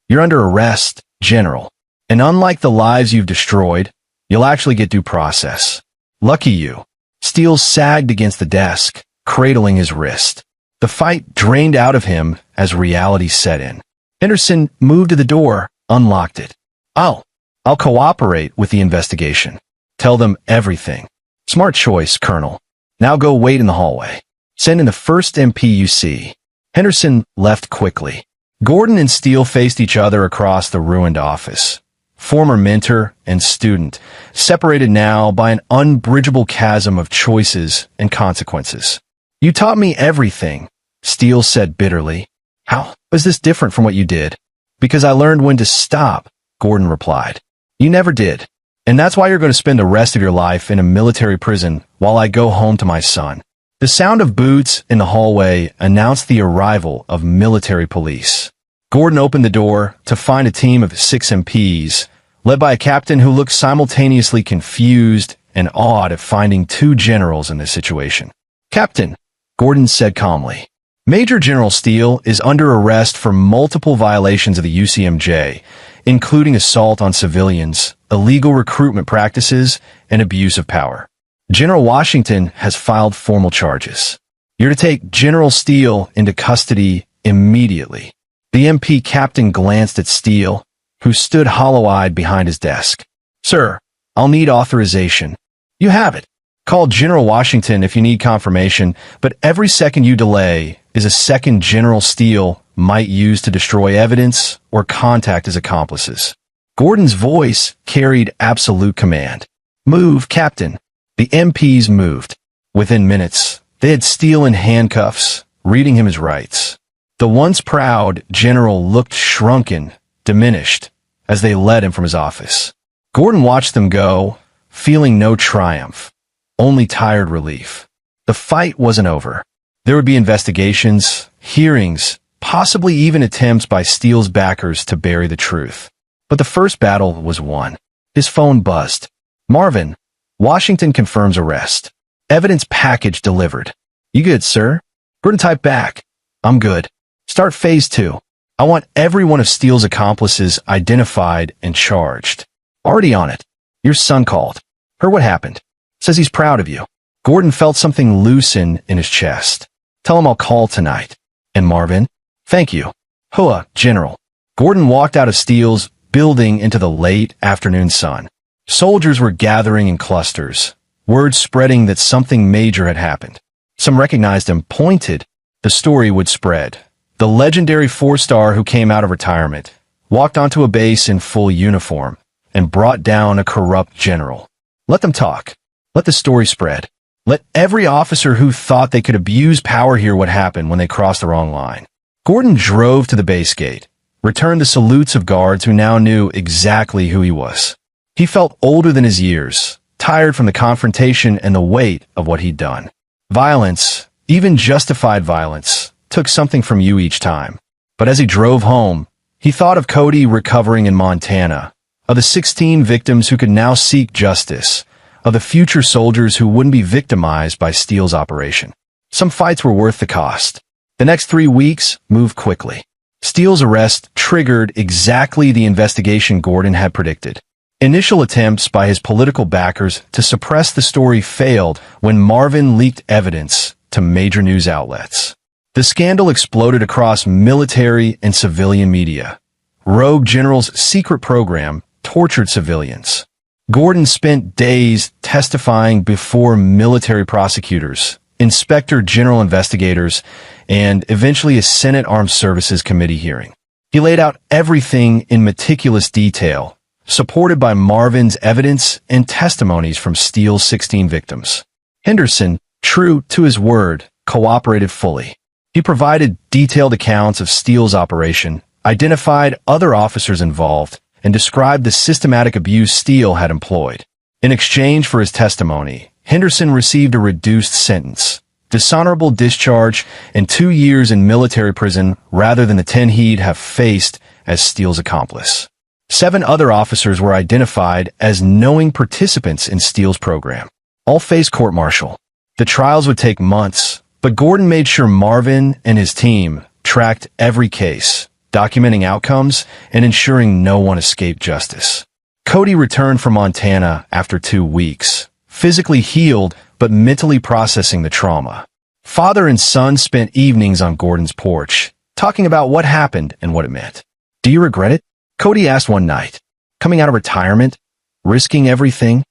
S1: You're under arrest, General. And unlike the lives you've destroyed, you'll actually get due process. Lucky you. Steele sagged against the desk, cradling his wrist. The fight drained out of him as reality set in. Henderson moved to the door, unlocked it. I'll cooperate with the investigation. Tell them everything. Smart choice, Colonel. Now go wait in the hallway. Send in the first MP you see. Henderson left quickly. Gordon and Steele faced each other across the ruined office. Former mentor and student, separated now by an unbridgeable chasm of choices and consequences. You taught me everything, Steele said bitterly. How is this different from what you did? Because I learned when to stop, Gordon replied. You never did. And that's why you're going to spend the rest of your life in a military prison while I go home to my son. The sound of boots in the hallway announced the arrival of military police. Gordon opened the door to find a team of 6 MPs, led by a captain who looked simultaneously confused and awed at finding 2 generals in this situation. Captain, Gordon said calmly, Major General Steele is under arrest for multiple violations of the UCMJ, including assault on civilians, illegal recruitment practices, and abuse of power. General Washington has filed formal charges. You're to take General Steele into custody immediately. The MP captain glanced at Steele, who stood hollow-eyed behind his desk. Sir, I'll need authorization. You have it. Call General Washington if you need confirmation, but every second you delay is a second General Steele might use to destroy evidence or contact his accomplices. Gordon's voice carried absolute command. Move, Captain. The MPs moved. Within minutes, they had Steele in handcuffs, reading him his rights. The once proud general looked shrunken, diminished, as they led him from his office. Gordon watched them go, feeling no triumph, only tired relief. The fight wasn't over. There would be investigations, hearings, possibly even attempts by Steele's backers to bury the truth. But the first battle was won. His phone buzzed. Marvin, Washington confirms arrest. Evidence package delivered. You good, sir? Gordon typed back. I'm good. Start phase 2. I want every one of Steele's accomplices identified and charged. Already on it. Your son called. Heard what happened. Says he's proud of you. Gordon felt something loosen in his chest. Tell him I'll call tonight. And Marvin? Thank you. Hua, General. Gordon walked out of Steele's building into the late afternoon sun. Soldiers were gathering in clusters, word spreading that something major had happened. Some recognized him, pointed. The story would spread. The legendary 4-star who came out of retirement walked onto a base in full uniform and brought down a corrupt general. Let them talk. Let the story spread. Let every officer who thought they could abuse power hear what happened when they crossed the wrong line. Gordon drove to the base gate, returned the salutes of guards who now knew exactly who he was. He felt older than his years, tired from the confrontation and the weight of what he'd done. Violence, even justified violence, took something from you each time. But as he drove home, he thought of Cody recovering in Montana, of the 16 victims who could now seek justice, of the future soldiers who wouldn't be victimized by Steele's operation. Some fights were worth the cost. The next 3 weeks moved quickly. Steele's arrest triggered exactly the investigation Gordon had predicted. Initial attempts by his political backers to suppress the story failed when Marvin leaked evidence to major news outlets. The scandal exploded across military and civilian media. Rogue General's secret program tortured civilians. Gordon spent days testifying before military prosecutors, Inspector General investigators, and eventually a Senate Armed Services Committee hearing. He laid out everything in meticulous detail, supported by Marvin's evidence and testimonies from Steele's 16 victims. Henderson, true to his word, cooperated fully. He provided detailed accounts of Steele's operation, identified other officers involved, and described the systematic abuse Steele had employed. In exchange for his testimony, Henderson received a reduced sentence, dishonorable discharge, and 2 years in military prison rather than the 10 he'd have faced as Steele's accomplice. 7 other officers were identified as knowing participants in Steele's program. All faced court-martial. The trials would take months, but Gordon made sure Marvin and his team tracked every case, documenting outcomes and ensuring no one escaped justice. Cody returned from Montana after 2 weeks, physically healed but mentally processing the trauma. Father and son spent evenings on Gordon's porch, talking about what happened and what it meant. "Do you regret it?" Cody asked one night. "Coming out of retirement? Risking everything?"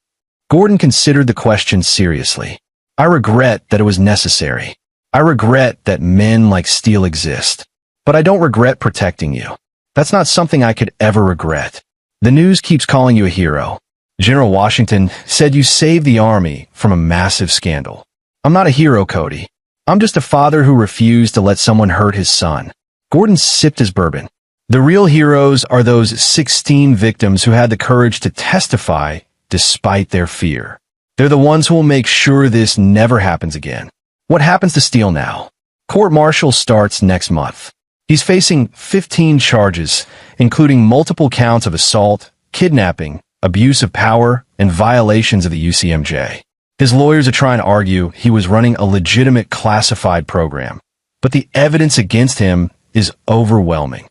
S1: Gordon considered the question seriously. "I regret that it was necessary. I regret that men like Steele exist. But I don't regret protecting you. That's not something I could ever regret. The news keeps calling you a hero. General Washington said you saved the Army from a massive scandal. I'm not a hero, Cody. I'm just a father who refused to let someone hurt his son." Gordon sipped his bourbon. "The real heroes are those 16 victims who had the courage to testify despite their fear. They're the ones who will make sure this never happens again." What happens to Steele now? Court-martial starts next month. He's facing 15 charges, including multiple counts of assault, kidnapping, abuse of power, and violations of the UCMJ. His lawyers are trying to argue he was running a legitimate classified program, but the evidence against him is overwhelming.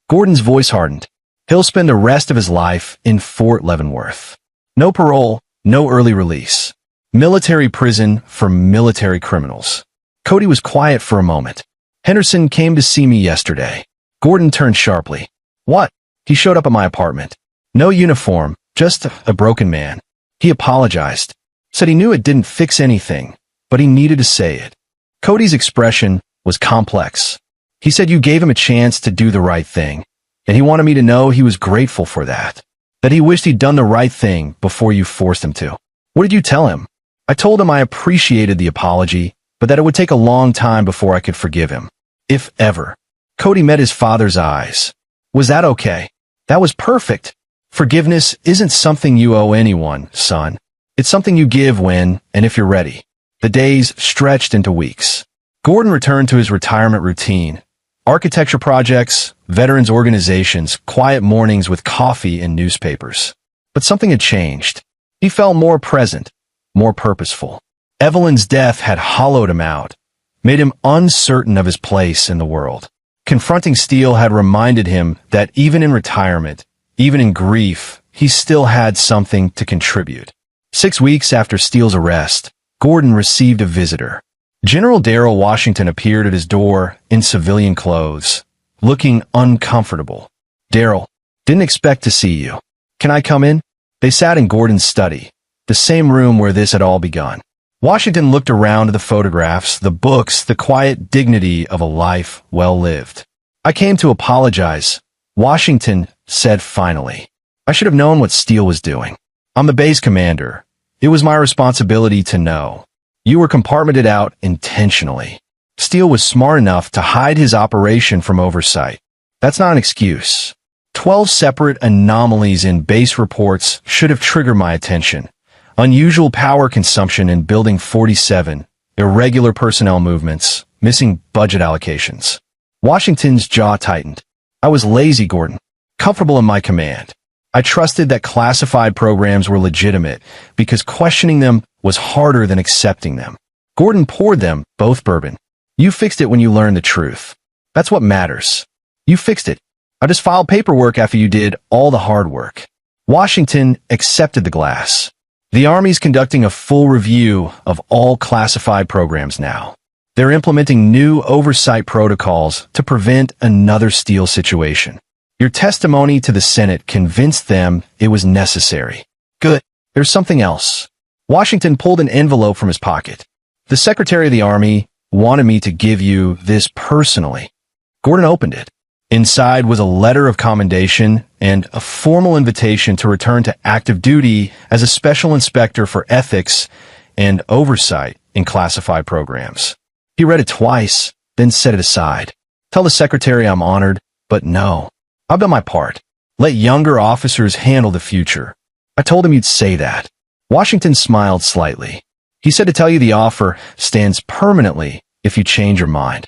S1: Gordon's voice hardened. He'll spend the rest of his life in Fort Leavenworth. No parole, no early release. Military prison for military criminals. Cody was quiet for a moment. "Henderson came to see me yesterday." Gordon turned sharply. "What?" "He showed up at my apartment. No uniform, just a broken man. He apologized. Said he knew it didn't fix anything, but he needed to say it." Cody's expression was complex. "He said you gave him a chance to do the right thing, and he wanted me to know he was grateful for that. That he wished he'd done the right thing before you forced him to." "What did you tell him?" "I told him I appreciated the apology, but that it would take a long time before I could forgive him. If ever." Cody met his father's eyes. "Was that okay?" "That was perfect. Forgiveness isn't something you owe anyone, son. It's something you give when and if you're ready." The days stretched into weeks. Gordon returned to his retirement routine. Architecture projects, veterans organizations, quiet mornings with coffee and newspapers. But something had changed. He felt more present, more purposeful. Evelyn's death had hollowed him out, made him uncertain of his place in the world. Confronting Steele had reminded him that even in retirement, even in grief, he still had something to contribute. 6 weeks after Steele's arrest, Gordon received a visitor. General Darrell Washington appeared at his door in civilian clothes, looking uncomfortable. "Darrell, didn't expect to see you. Can I come in?" They sat in Gordon's study, the same room where this had all begun. Washington looked around at the photographs, the books, the quiet dignity of a life well lived. "I came to apologize," Washington said finally. "I should have known what Steele was doing. I'm the base commander. It was my responsibility to know. You were compartmented out intentionally. Steele was smart enough to hide his operation from oversight. That's not an excuse. 12 separate anomalies in base reports should have triggered my attention. Unusual power consumption in Building 47, irregular personnel movements, missing budget allocations." Washington's jaw tightened. "I was lazy, Gordon. Comfortable in my command. I trusted that classified programs were legitimate because questioning them was harder than accepting them." Gordon poured them both bourbon. "You fixed it when you learned the truth. That's what matters. You fixed it. I just filed paperwork after you did all the hard work." Washington accepted the glass. "The Army's conducting a full review of all classified programs now. They're implementing new oversight protocols to prevent another Steele situation. Your testimony to the Senate convinced them it was necessary." "Good. There's something else." Washington pulled an envelope from his pocket. "The Secretary of the Army wanted me to give you this personally." Gordon opened it. Inside was a letter of commendation and a formal invitation to return to active duty as a special inspector for ethics and oversight in classified programs. He read it twice, then set it aside. "Tell the Secretary I'm honored, but no. I've done my part. Let younger officers handle the future." I told him you'd say that. Washington smiled slightly. "He said to tell you the offer stands permanently if you change your mind."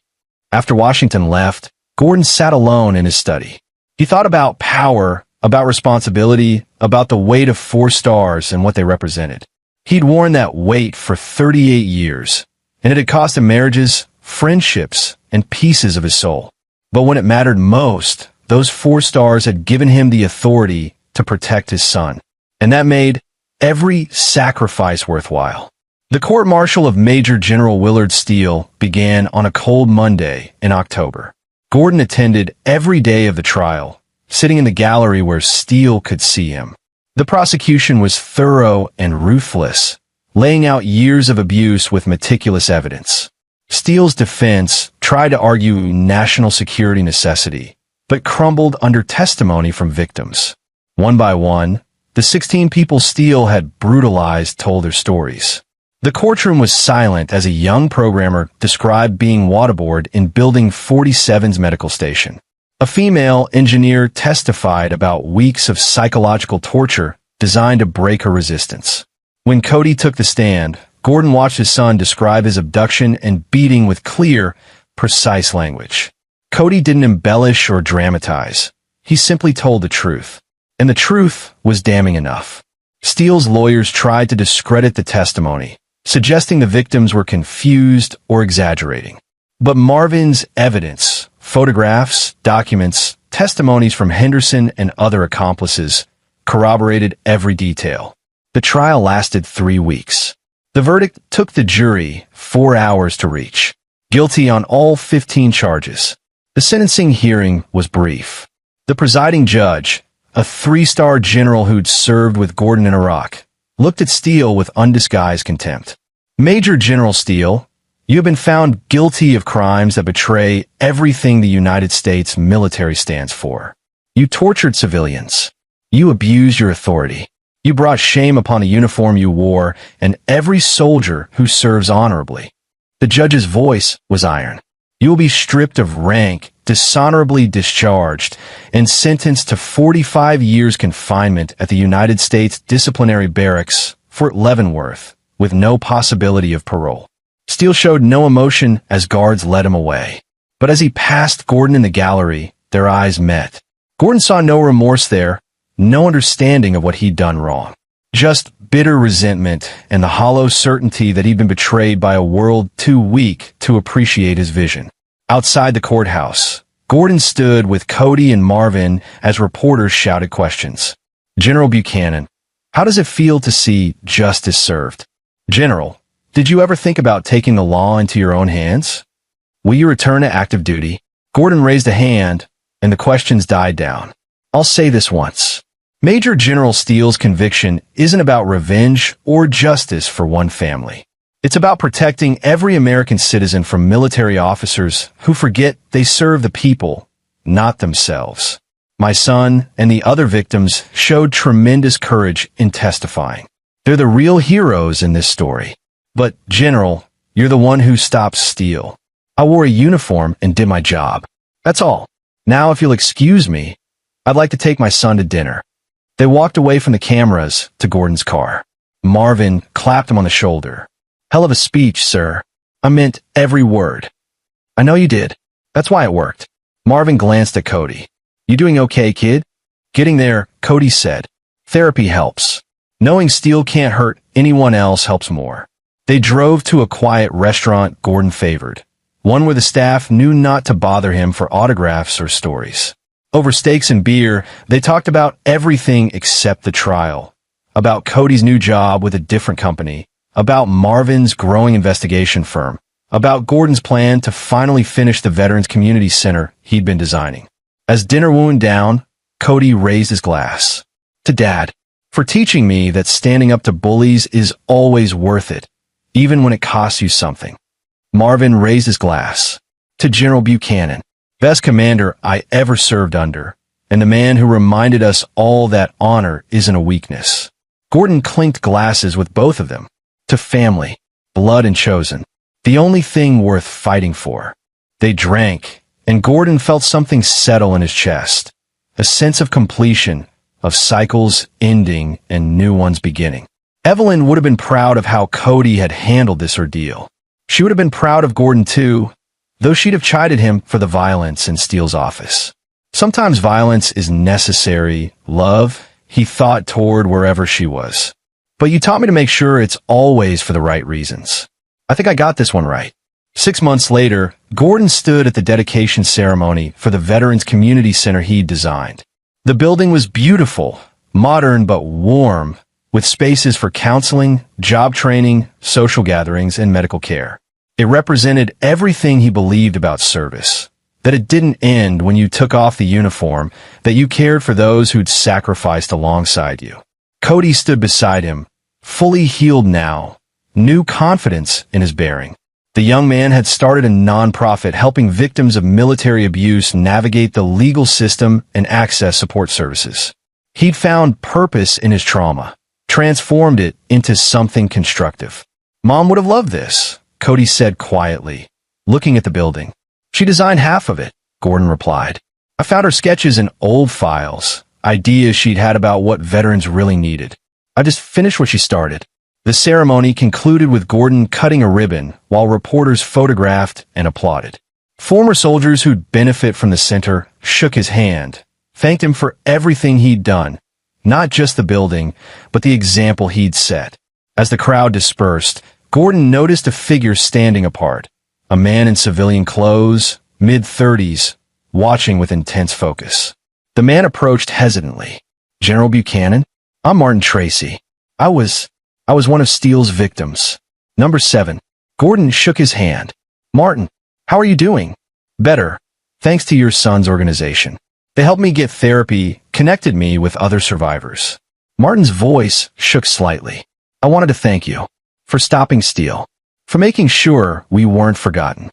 S1: After Washington left, Gordon sat alone in his study. He thought about power about responsibility, about the weight of 4 stars and what they represented. He'd worn that weight for 38 years, and it had cost him marriages, friendships, and pieces of his soul. But when it mattered most, those 4 stars had given him the authority to protect his son. And that made every sacrifice worthwhile. The court-martial of Major General Willard Steele began on a cold Monday in October. Gordon attended every day of the trial, sitting in the gallery where Steele could see him. The prosecution was thorough and ruthless, laying out years of abuse with meticulous evidence. Steele's defense tried to argue national security necessity, but crumbled under testimony from victims. One by one, the 16 people Steele had brutalized told their stories. The courtroom was silent as a young programmer described being waterboarded in Building 47's medical station. A female engineer testified about weeks of psychological torture designed to break her resistance. When Cody took the stand, Gordon watched his son describe his abduction and beating with clear, precise language. Cody didn't embellish or dramatize. He simply told the truth. And the truth was damning enough. Steele's lawyers tried to discredit the testimony, suggesting the victims were confused or exaggerating. But Marvin's evidence, photographs, documents, testimonies from Henderson and other accomplices, corroborated every detail. The trial lasted 3 weeks. The verdict took the jury 4 hours to reach. Guilty on all 15 charges. The sentencing hearing was brief. The presiding judge, a 3-star general who'd served with Gordon in Iraq, looked at Steele with undisguised contempt. Major General Steele, you have been found guilty of crimes that betray everything the United States military stands for. You tortured civilians. You abused your authority. You brought shame upon the uniform you wore and every soldier who serves honorably. The judge's voice was iron. You will be stripped of rank, dishonorably discharged, and sentenced to 45 years confinement at the United States Disciplinary Barracks, Fort Leavenworth, with no possibility of parole. Steele showed no emotion as guards led him away. But as he passed Gordon in the gallery, their eyes met. Gordon saw no remorse there, no understanding of what he'd done wrong. Just bitter resentment and the hollow certainty that he'd been betrayed by a world too weak to appreciate his vision. Outside the courthouse, Gordon stood with Cody and Marvin as reporters shouted questions. General Buchanan, how does it feel to see justice served? General, did you ever think about taking the law into your own hands? Will you return to active duty? Gordon raised a hand, and the questions died down. I'll say this once. Major General Steele's conviction isn't about revenge or justice for one family. It's about protecting every American citizen from military officers who forget they serve the people, not themselves. My son and the other victims showed tremendous courage in testifying. They're the real heroes in this story. But, General, you're the one who stopped Steele. I wore a uniform and did my job. That's all. Now, if you'll excuse me, I'd like to take my son to dinner. They walked away from the cameras to Gordon's car. Marvin clapped him on the shoulder. Hell of a speech, sir. I meant every word. I know you did. That's why it worked. Marvin glanced at Cody. You doing okay, kid? Getting there, Cody said. Therapy helps. Knowing Steele can't hurt anyone else helps more. They drove to a quiet restaurant Gordon favored, one where the staff knew not to bother him for autographs or stories. Over steaks and beer, they talked about everything except the trial, about Cody's new job with a different company, about Marvin's growing investigation firm, about Gordon's plan to finally finish the Veterans Community Center he'd been designing. As dinner wound down, Cody raised his glass. To Dad, for teaching me that standing up to bullies is always worth it, even when it costs you something. Marvin raised his glass. To General Buchanan, best commander I ever served under, and the man who reminded us all that honor isn't a weakness. Gordon clinked glasses with both of them. To family, blood and chosen, the only thing worth fighting for. They drank, and Gordon felt something settle in his chest, a sense of completion, of cycles ending and new ones beginning. Evelyn would have been proud of how Cody had handled this ordeal. She would have been proud of Gordon too, though she'd have chided him for the violence in Steele's office. Sometimes violence is necessary. Love, he thought toward wherever she was. But you taught me to make sure it's always for the right reasons. I think I got this one right. 6 months later, Gordon stood at the dedication ceremony for the Veterans Community Center he'd designed. The building was beautiful, modern but warm, with spaces for counseling, job training, social gatherings, and medical care. It represented everything he believed about service. That it didn't end when you took off the uniform, that you cared for those who'd sacrificed alongside you. Cody stood beside him, fully healed now, new confidence in his bearing. The young man had started a nonprofit helping victims of military abuse navigate the legal system and access support services. He'd found purpose in his trauma, transformed it into something constructive. Mom would have loved this, Cody said quietly, looking at the building. She designed half of it, Gordon replied. I found her sketches in old files, ideas she'd had about what veterans really needed. I just finished what she started. The ceremony concluded with Gordon cutting a ribbon while reporters photographed and applauded. Former soldiers who'd benefit from the center shook his hand, thanked him for everything he'd done, not just the building, but the example he'd set. As the crowd dispersed, Gordon noticed a figure standing apart, a man in civilian clothes, mid-30s, watching with intense focus. The man approached hesitantly. General Buchanan? I'm Martin Tracy. I was one of Steele's victims. Number 7. Gordon shook his hand. Martin, how are you doing? Better, thanks to your son's organization. They helped me get therapy, connected me with other survivors. Martin's voice shook slightly. I wanted to thank you for stopping Steele, for making sure we weren't forgotten.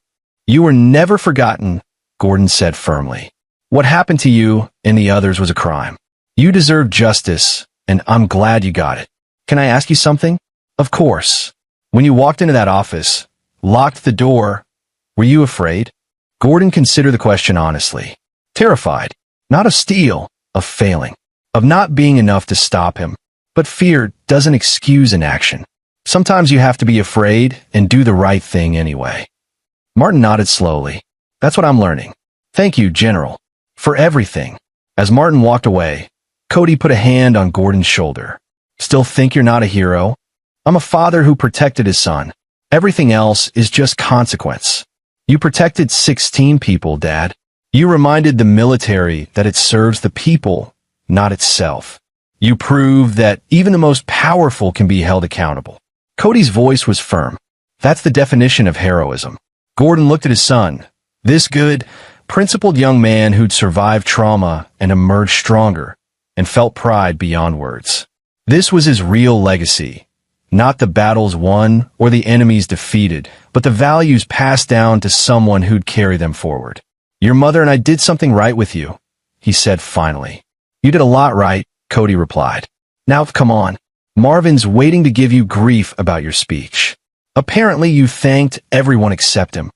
S1: You were never forgotten, Gordon said firmly. What happened to you and the others was a crime. You deserve justice, and I'm glad you got it. Can I ask you something? Of course. When you walked into that office, locked the door, were you afraid? Gordon considered the question honestly. Terrified. Not of Steele, of failing, of not being enough to stop him. But fear doesn't excuse inaction. Sometimes you have to be afraid and do the right thing anyway. Martin nodded slowly. That's what I'm learning. Thank you, General, for everything. As Martin walked away, Cody put a hand on Gordon's shoulder. Still think you're not a hero? I'm a father who protected his son. Everything else is just consequence. You protected 16 people, Dad. You reminded the military that it serves the people, not itself. You proved that even the most powerful can be held accountable. Cody's voice was firm. That's the definition of heroism. Gordon looked at his son. This good, principled young man who'd survived trauma and emerged stronger, and felt pride beyond words. This was his real legacy. Not the battles won or the enemies defeated, but the values passed down to someone who'd carry them forward. Your mother and I did something right with you, he said finally. You did a lot right, Cody replied. Now come on. Marvin's waiting to give you grief about your speech. Apparently you thanked everyone except him.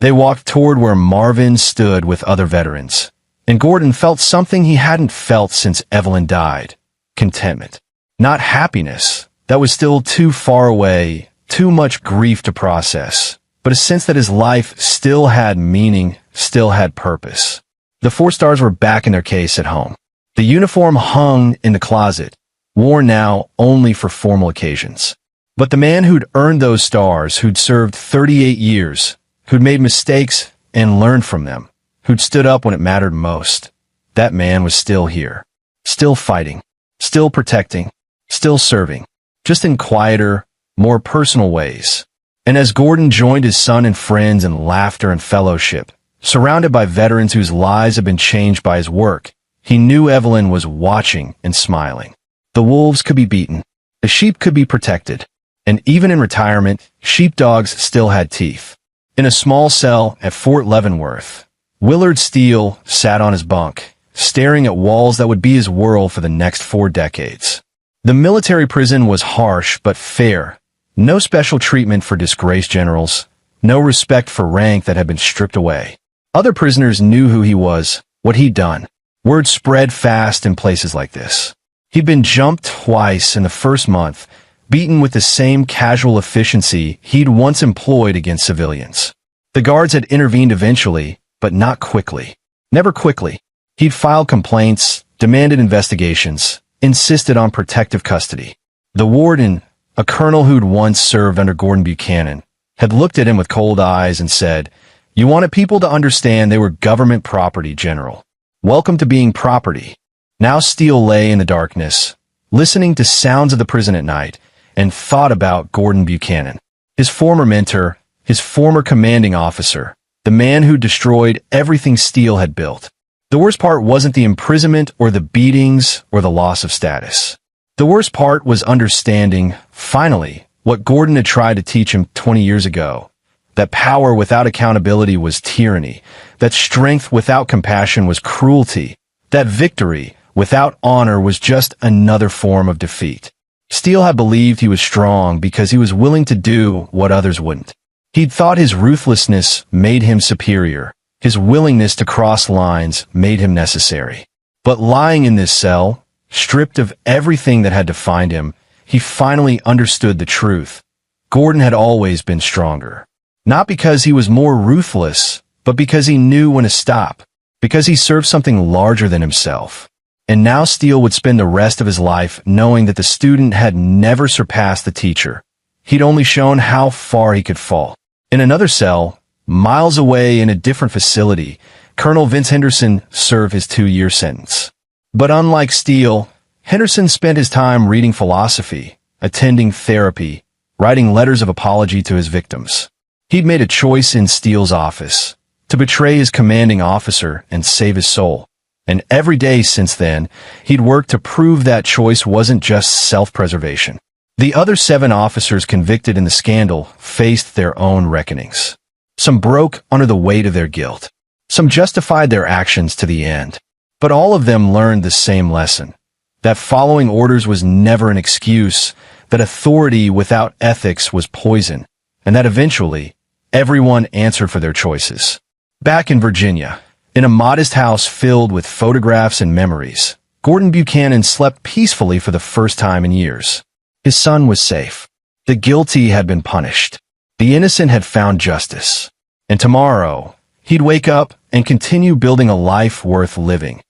S1: They walked toward where Marvin stood with other veterans, and Gordon felt something he hadn't felt since Evelyn died. Contentment. Not happiness. That was still too far away, too much grief to process, but a sense that his life still had meaning, still had purpose. The 4 stars were back in their case at home. The uniform hung in the closet, worn now only for formal occasions. But the man who'd earned those stars, who'd served 38 years, who'd made mistakes and learned from them, who'd stood up when it mattered most, that man was still here, still fighting, still protecting, still serving, just in quieter, more personal ways. And as Gordon joined his son and friends in laughter and fellowship, surrounded by veterans whose lives had been changed by his work, he knew Evelyn was watching and smiling. The wolves could be beaten, the sheep could be protected, and even in retirement, sheepdogs still had teeth. In a small cell at Fort Leavenworth, Willard Steele sat on his bunk, staring at walls that would be his world for the next 4 decades. The military prison was harsh but fair. No special treatment for disgraced generals. No respect for rank that had been stripped away. Other prisoners knew who he was, what he'd done. Word spread fast in places like this. He'd been jumped twice in the first month, beaten with the same casual efficiency he'd once employed against civilians. The guards had intervened eventually, but not quickly. Never quickly. He'd filed complaints, demanded investigations, insisted on protective custody. The warden, a colonel who'd once served under Gordon Buchanan, had looked at him with cold eyes and said, "You wanted people to understand they were government property, General. Welcome to being property." Now Steele lay in the darkness, listening to sounds of the prison at night, and thought about Gordon Buchanan, his former mentor, his former commanding officer, the man who destroyed everything Steele had built. The worst part wasn't the imprisonment or the beatings or the loss of status. The worst part was understanding, finally, what Gordon had tried to teach him 20 years ago, that power without accountability was tyranny, that strength without compassion was cruelty, that victory without honor was just another form of defeat. Steele had believed he was strong because he was willing to do what others wouldn't. He'd thought his ruthlessness made him superior. His willingness to cross lines made him necessary. But lying in this cell, stripped of everything that had defined him, he finally understood the truth. Gordon had always been stronger. Not because he was more ruthless, but because he knew when to stop. Because he served something larger than himself. And now Steele would spend the rest of his life knowing that the student had never surpassed the teacher. He'd only shown how far he could fall. In another cell, miles away in a different facility, Colonel Vince Henderson served his 2-year sentence. But unlike Steele, Henderson spent his time reading philosophy, attending therapy, writing letters of apology to his victims. He'd made a choice in Steele's office, to betray his commanding officer and save his soul. And every day since then, he'd worked to prove that choice wasn't just self-preservation. The other 7 officers convicted in the scandal faced their own reckonings. Some broke under the weight of their guilt. Some justified their actions to the end. But all of them learned the same lesson. That following orders was never an excuse, that authority without ethics was poison, and that eventually, everyone answered for their choices. Back in Virginia, in a modest house filled with photographs and memories, Gordon Buchanan slept peacefully for the first time in years. His son was safe. The guilty had been punished. The innocent had found justice. And tomorrow, he'd wake up and continue building a life worth living.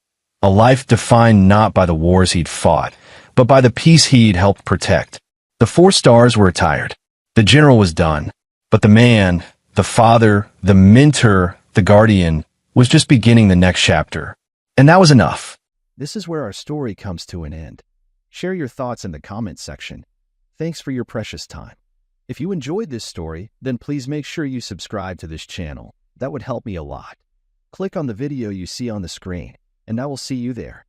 S1: A life defined not by the wars he'd fought, but by the peace he'd helped protect. The 4 stars were retired. The general was done. But the man, the father, the mentor, the guardian, was just beginning the next chapter. And that was enough.
S2: This is where our story comes to an end. Share your thoughts in the comments section. Thanks for your precious time. If you enjoyed this story, then please make sure you subscribe to this channel. That would help me a lot. Click on the video you see on the screen, and I will see you there.